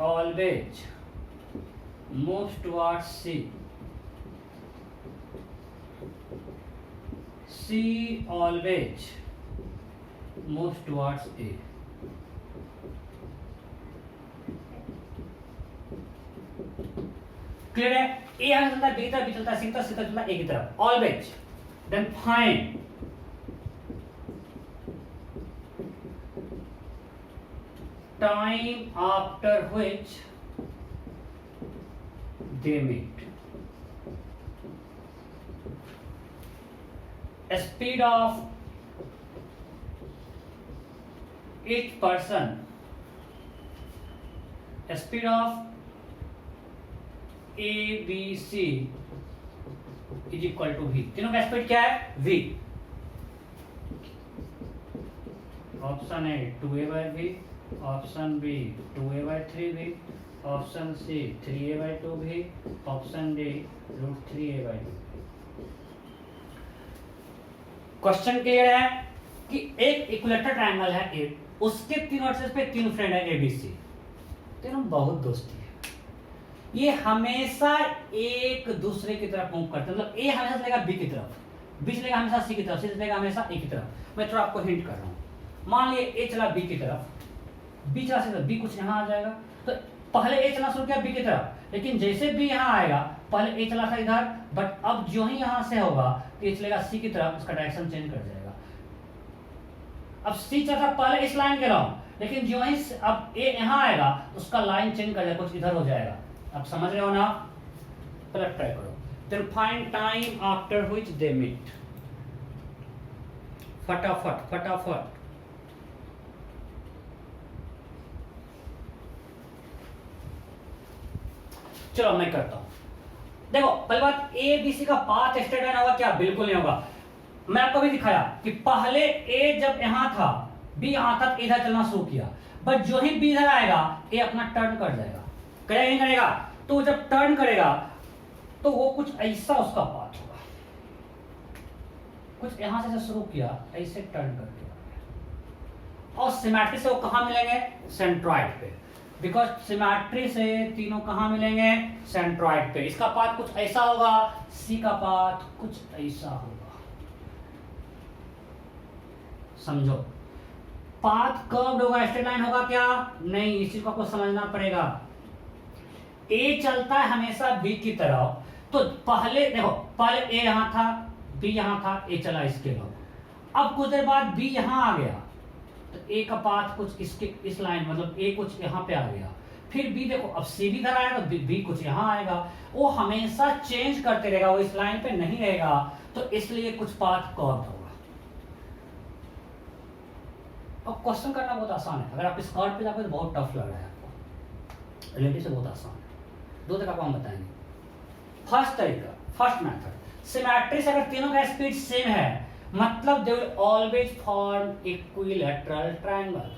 [SPEAKER 1] always moves towards C. C C always moves towards A. Clear है? ए हमें चलता है B की तरफ, B चलता है सी की तरफ, सी चलता है ए की तरफ, always. Then find time after which they meet. Speed of each person, speed of A, B, C is equal to V. तीनों का स्पीड क्या है? V. Option A 2a/v, option B 2a/3v, option C 3a/2v, option D √3a/2. Question clear है कि एक equilateral triangle है ए, उसके तीन वर्सेस पे तीन फ्रेंड है एबीसी, तीनों बहुत दोस्ती है. ये हमेशा एक दूसरे की तरफ मूव करते हैं, मतलब ए हमेशा चलेगा बी की तरफ, बी चलेगा हमेशा सी की तरफ, सी चलेगा हमेशा ए की तरफ. मैं थोड़ा आपको हिंट कर रहा हूँ. मान लिए ए चला बी की तरफ, बी चला सी तरफ, बी कुछ यहाँ आ जाएगा, तो पहले ए चलना शुरू किया बी की तरफ, लेकिन जैसे बी यहाँ आएगा, पहले ए चला था इधर, बट अब जो ही यहाँ से होगा तो ये चलेगा सी की तरफ, उसका डायरेक्शन चेंज कर जाएगा. अब सी चला था पहले इस लाइन के लॉन्ग, लेकिन जो ही अब ए यहाँ आएगा तो उसका लाइन चेंज कर जाएगा, कुछ इधर हो जाएगा. अब समझ रहे हो ना? पहले ट्राई करो. Then find time after which they meet. फटाफट फटाफट. चलो मैं करता हूं. देखो पहली बात, ए बी सी का पाथ स्ट्रेट लाइन होगा क्या? बिल्कुल नहीं होगा. मैं आपको भी दिखाया कि पहले ए जब यहां था, बी यहां तक इधर चलना शुरू किया, बट जो ही बी इधर आएगा ए अपना टर्न कर जाएगा. करेगा नहीं करेगा? तो जब टर्न करेगा तो वो कुछ ऐसा उसका पाथ होगा, कुछ यहां से शुरू किया ऐसे टर्न करके, और सिमेट्री से वो कहां मिलेंगे? सेंट्रॉइड पे. बिकॉज सिमेट्री से तीनों कहां मिलेंगे? सेंट्रॉइड पे. इसका पाथ कुछ ऐसा होगा, सी का पाथ कुछ ऐसा होगा. समझो, पाथ कर्व्ड होगा, स्ट्रेट लाइन होगा क्या? नहीं, इस चीज को आपको समझना पड़ेगा. ए चलता है हमेशा बी की तरफ, तो पहले देखो, पहले ए यहां था, बी यहां था, ए चला इसके बाद, अब कुछ देर बाद बी यहां आ गया, तो ए का पाथ कुछ इसके इस लाइन, मतलब ए कुछ यहाँ पे आ गया, फिर बी देखो अब सी भी इधर आएगा तो बी कुछ यहाँ आएगा. वो हमेशा चेंज करते रहेगा, वो इस लाइन पे नहीं रहेगा, तो इसलिए कुछ पाथ कर्व्ड होगा. और क्वेश्चन करना बहुत आसान है. अगर आप इस कर्व पे जाकर तो बहुत टफ लग रहा है आपको, रिलेटिव से बहुत आसान है. दो तरीका आपको हम बताएंगे. फर्स्ट तरीका, फर्स्ट मेथड, सिमेट्री से अगर तीनों का स्पीड सेम है, मतलब they will always form equilateral triangle.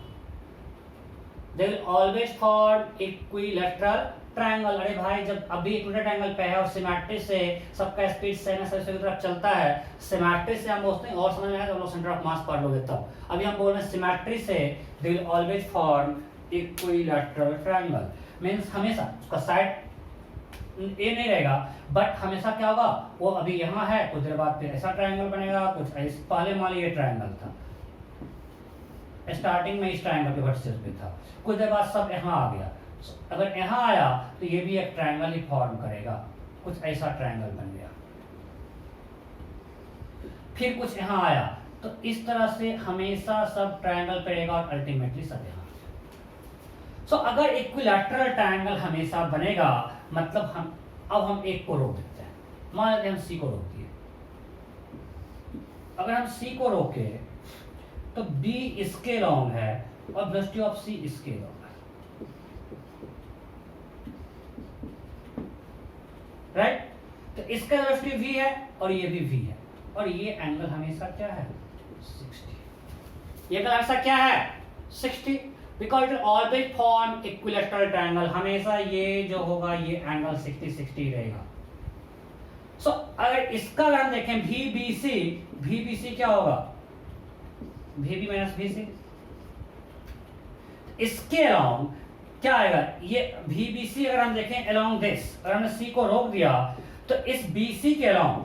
[SPEAKER 1] They will always form equilateral triangle. अरे भाई, जब अभी इक्विलेटरल ट्रायंगल पे है और सिमेट्री से सबका स्पीड सेम है, सबसे तरफ चलता है, सिमेट्री से हम बोलते हैं, और समझ में आया तो हम लोग सेंटर ऑफ मास पढ़ लोगे तब. अभी हम बोल रहे हैं सिमेट्री से they will always form equilateral triangle. Means हमेशा उसका साइड ए नहीं रहेगा, बट हमेशा क्या होगा, वो अभी यहाँ है, कुछ देर बाद फिर ऐसा ट्रायंगल बनेगा, कुछ ऐसे. पहले मान लीजिए ट्रायंगल था, स्टार्टिंग में इस ट्रायंगल के वर्टिसेस पे था, कुछ देर बाद सब यहाँ आ गया. अगर यहाँ आया तो ये भी एक ट्रायंगल ही फॉर्म करेगा, कुछ ऐसा ट्रायंगल बन गया. फिर कुछ यहाँ आया, तो इस तरह से हमेशा सब ट्रायंगल पे रहेगा और अल्टीमेटली सब यहाँ. सो अगर इक्विलैटरल ट्रायंगल हमेशा बनेगा, मतलब हम एक को रोक देते हैं. मान लेते हैं हम सी को रोक दिए. अगर हम सी को रोके तो बी इसके लॉन्ग है और वेलोसिटी ऑफ सी इसके लॉन्ग है, राइट? तो इसका वेलोसिटी v है और ये भी v है, और ये एंगल हमेशा क्या है? 60. ये एंगल हमेशा क्या है? 60. Because it always form equilateral triangle. हमेशा ये जो होगा ये एंगल 60 रहेगा. सो अगर इसका अगर हम देखें VBC क्या होगा? VB minus VC. इसके अलोंग क्या आएगा? ये VBC अगर हम देखें अलोंग दिस, अगर हमने C को रोक दिया तो इस BC के अलोंग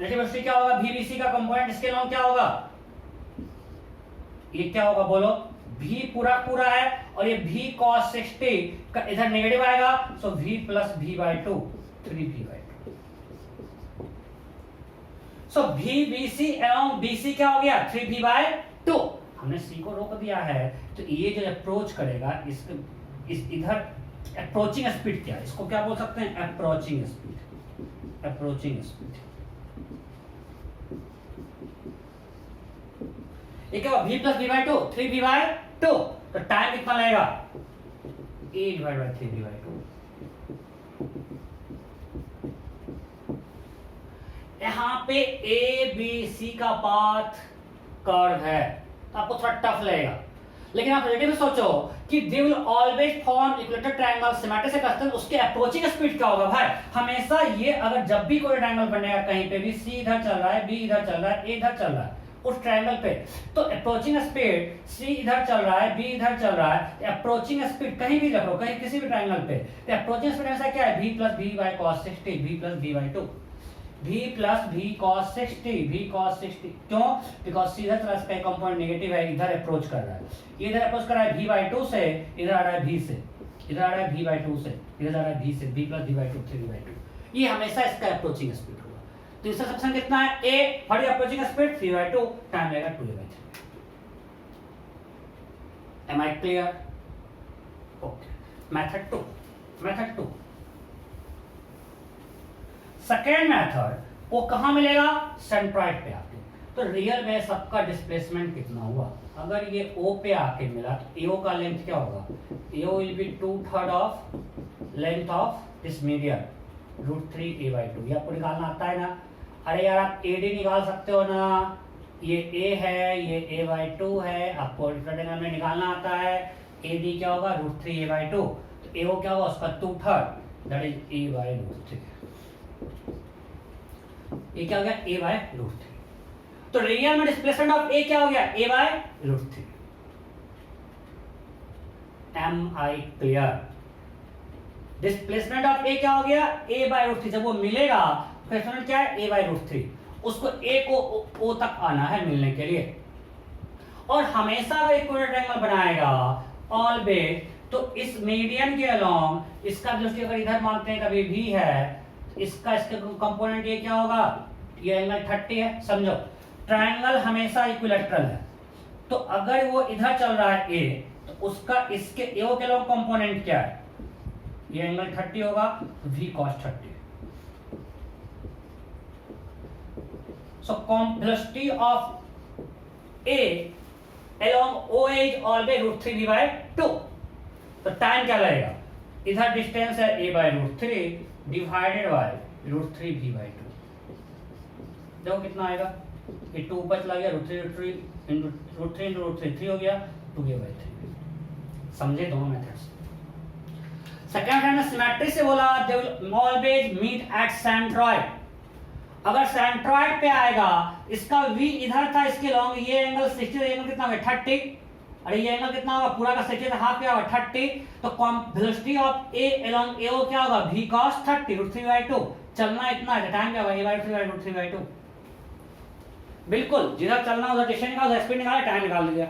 [SPEAKER 1] रिलेटिव वेलोसिटी क्या होगा, v bc का कंपोनेंट इसके अलोंग क्या होगा, ये क्या होगा बोलो, v पूरा पूरा है और ये v cos 60 का इधर नेगेटिव आएगा, सो v plus v by 2 3v by 2, so v bc along bc क्या हो गया 3v बाई 2। हमने c को रोक दिया है तो ये जो अप्रोच करेगा इस इधर अप्रोचिंग स्पीड क्या है, इसको क्या बोल सकते हैं, अप्रोचिंग स्पीड, अप्रोचिंग स्पीड। ये क्या होगा v plus v by 2 3v by 2, तो टाइम कितना लगेगा a divide by 3v by 2। यहां पे a b c का पाथ कर्व है तो आपको थोड़ा टफ लगेगा, लेकिन आप रिलेटिव में सोचो कि दे will always form equilateral triangle symmetric से कस्टम, उसके अप्रोचिंग स्पीड क्या होगा भाई, हमेशा ये अगर जब भी कोई ट्रायंगल बनेगा कहीं पे भी c इधर चल रहा है, b इधर चल रहा है, a इधर चल रहा है उस ट्रायंगल पे, तो अप्रोचिंग स्पीड c इधर चल रहा है, b इधर चल रहा है, अप्रोचिंग स्पीड कहीं भी रखो, कहीं किसी भी ट्रायंगल पे, तो अप्रोचिंग स्पीड ऐसा क्या है, v plus v by cos 60 v plus v by 2, v plus v cos 60 v cos 60, क्यों, बिकॉज सीधा तरह इसका कंपोनेंट नेगेटिव है, इधर अप्रोच कर रहा है, इधर अप्रोच कर रहा है v बाई 2 से, इधर आ रहा है v से, इधर आ रहा है v बाई 2 से, इधर आ रहा है v से, v plus v by 2 3v by 2, ये हमेशा इसका अप्रोचिंग स्पीड होगा। तो इसका सबसेक्शन कितना है, a what is approaching speed 3 by 2, टाइम लगेगा 2a by 3। Am I clear, okay. Method 2, method 2 second method वो कहां मिलेगा, सेंट्रॉइड पे आके, तो रियल में सबका डिस्प्लेसमेंट कितना हुआ, अगर ये O पे आके मिला तो AO का लेंथ क्या होगा, AO will be 2/3 of length of this median √3a by 2, ये आपको निकालना आता है ना, अरे यार आप AD निकाल सकते हो ना, ये A है, ये a बाई 2 है, आपको रेक्टेंगल में निकालना आता है, AD क्या होगा √3a बाई 2, तो AO क्या होगा उसका 2/3 दैट इज a बाई √3, ये क्या हो गया a बाय √3, तो रियल में डिस्प्लेसमेंट ऑफ a क्या हो गया a by √3। Am I clear, displacement of a क्या हो गया a बाय √3, जब वो मिलेगा डिस्प्लेसमेंट क्या है a बाय √3, उसको a को o तक आना है मिलने के लिए, और हमेशा अगर इक्विलेटरल ट्रायंगल बनाएगा ऑलवेज, तो इस मीडियन के अलोंग इसका वेलोसिटी अगर इधर मानते हैं कभी v है, इसका इसके कंपोनेंट ये क्या होगा, ये एंगल 30 है, समझो ट्रायंगल हमेशा इक्विलेटरल है, तो अगर वो इधर चल रहा है a, तो उसका इसके AO के अलोंग कंपोनेंट क्या है, ये एंगल 30 होगा, v cos 30, so velocity of a along OA is always √3v by 2, तो टाइम क्या लगेगा, इधर डिस्टेंस है a by √3 divided by √3v by 2, देखो कितना आएगा, ये 2 ऊपर चला गया, √3 इंटू √3 3 हो गया 2a बाई 3। समझे दोनों मेथड्स। सेकंड है ना सिमेट्री से बोला they will always meet at centroid, अगर सेंट्रॉइड पे आएगा, इसका v इधर था, इसके लॉन्ग ये एंगल 60, एंगल कितना होगा 30, अरे ये एंगल कितना होगा पूरा का 60 हाफ क्या होगा 30, तो velocity of a along AO क्या होगा v cos 30 √3 बाई 2, चलना इतना है, टाइम क्या होगा a बाई 3 √3 बाई 2, बिल्कुल जिधर चलना उधर डिस्टेंस निकाल, स्पीड निकाला, टाइम निकाल दिया,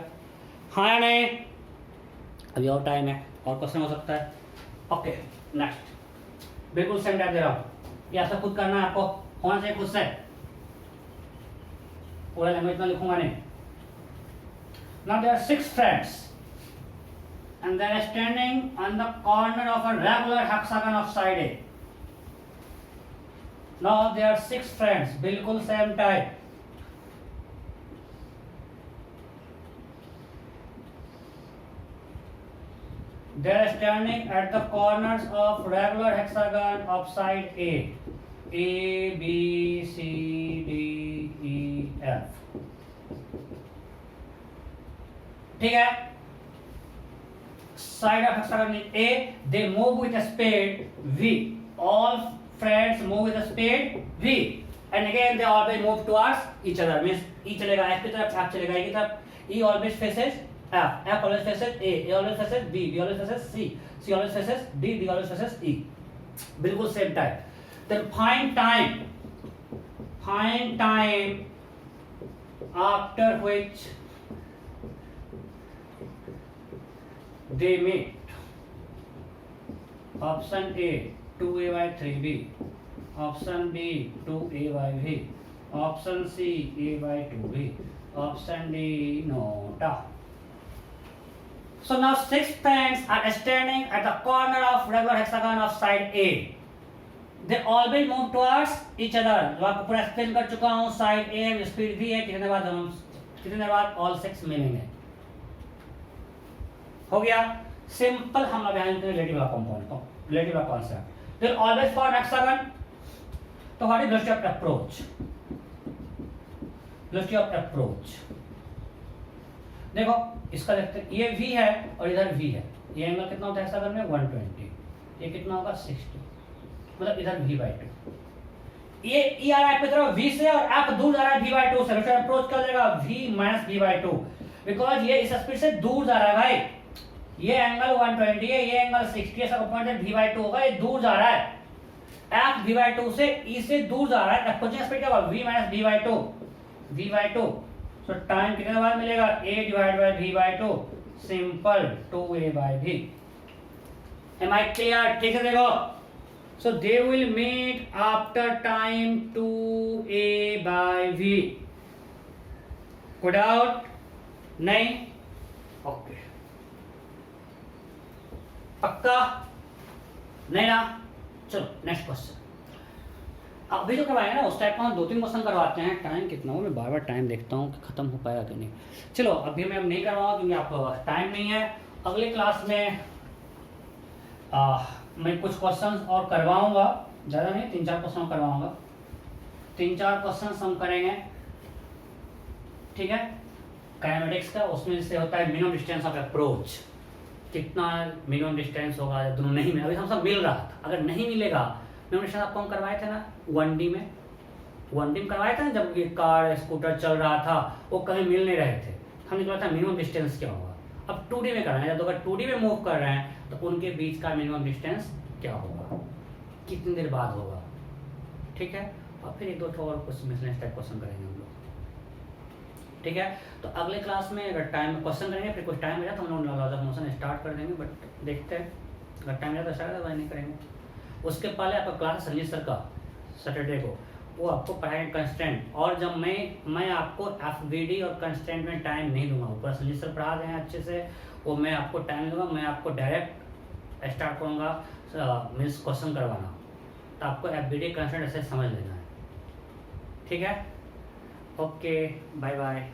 [SPEAKER 1] हाँ या नहीं, अभी और टाइम है, और क्वेश्चन हो सकता है, ओके नेक्स्ट, बिल्कुल सेम टाइप दे रहा हूँ, ये आपसे खुद करना है, आपको होना चाहिए खुद से, पूरा लैंग्वेज में लिखूंगा नहीं। Now there are 6 friends and they are standing on the corner of a regular hexagon of side A. Now there are 6 friends, बिल्कुल same type. They are standing at the corners of regular hexagon of side A. A, B, C, D, E, F. ठीक है, side of hexagon A, they move with a speed v, all friends move with a speed v, and again they always move towards each other, means E चलेगा F की तरफ, F चलेगा E की तरफ, E always faces F, F always faces A always faces B, B always faces C, C always faces D, D always faces E, बिल्कुल same type. then find time find time after which they meet. Option A 2a/3b, option B 2a/v, option C a/2b, option D NOTA. So now 6 friends are standing at the corner of regular hexagon of side A. They always move towards each other. जो आपको पूरा explain कर चुका हूँ, side A speed भी है, कितने बाद ऑल 6 मिलेंगे। हो गया सिंपल। हम अब यहाँ रिलेटिव कंपाउंड को, relative concept. They always form hexagon. तो what is velocity of approach? Velocity of approach देखो, इसका देखते हैं, ये v है और इधर v है। ये एंगल कितना होता है हेक्सागन में? 120। ये कितना होगा? 60, मतलब इधर v/2। ये आ रहा है तरफ v से और आप दूर जा रहा है v/2 से। वेलोसिटी अप्रोच क्या हो जाएगा? v - v/2, बिकॉज ये इस स्पीड से दूर जा रहा है भाई। ये एंगल 120 है, ये एंगल 60 है, सब पॉइंट v/2 होगा। ये दूर जा रहा है, f v/2 से e से दूर जा रहा है। अप्रोचिंग स्पीड क्या होगा? v - v/2। So टाइम कितने बार मिलेगा? a divided by v/2, simple 2a/v। Am I clear? ठीक है देखो, so they will meet after time 2a/v। कोई डाउट नहीं? ओके, पक्का नहीं ना? चलो नेक्स्ट क्वेश्चन। अभी जो करवाएंगे ना उस टाइप का हम 2-3 क्वेश्चन करवाते हैं। टाइम कितना हो, मैं बार बार टाइम देखता हूँ कि खत्म हो पाएगा कि नहीं। चलो अभी मैं अब नहीं करवाऊँगा क्योंकि आप टाइम नहीं है। अगले क्लास में मैं कुछ क्वेश्चन और करवाऊँगा, ज़्यादा नहीं, 3-4 क्वेश्चन करवाऊँगा। 3-4 क्वेश्चन हम करेंगे, ठीक है, काइनेमेटिक्स का। उसमें से होता है मिनिमम डिस्टेंस ऑफ अप्रोच, कितना मिनिमम डिस्टेंस होगा। दोनों नहीं मिला, अभी हम सब मिल रहा था, अगर नहीं मिलेगा मिनिमम डिस्टेंस आपको हम करवाए थे ना 1D में, 1D में करवाए थे ना, जब ये कार स्कूटर चल रहा था वो कहीं मिल नहीं रहे थे, हमने बोला था मिनिमम डिस्टेंस क्या होगा। अब 2D में करना है, जब अगर 2D में मूव कर रहे हैं तो उनके बीच का मिनिमम डिस्टेंस क्या होगा, कितनी देर बाद होगा, ठीक है। और फिर 1-2 और क्वेश्चन टाइप क्वेश्चन करेंगे हम लोग, ठीक है। तो अगले क्लास में अगर टाइम क्वेश्चन करेंगे, फिर कुछ टाइम मिला तो हम लोग लॉज ऑफ मोशन स्टार्ट कर देंगे, बट देखते हैं अगर टाइम मिला तो स्टार्ट नहीं करेंगे। उसके पहले आपका क्लास संजय सर का सैटरडे को, वो आपको पढ़ाएंगे कंस्टेंट। और जब मैं आपको एफवीडी और कंस्टेंट में टाइम नहीं दूंगा, ऊपर संजय सर पढ़ा दें अच्छे से, वो मैं आपको टाइम दूंगा, मैं आपको डायरेक्ट स्टार्ट करूँगा मीन्स क्वेश्चन करवाना, तो आपको एफवीडी कंस्टेंट ऐसे समझ लेना है, ठीक है। Okay, bye bye.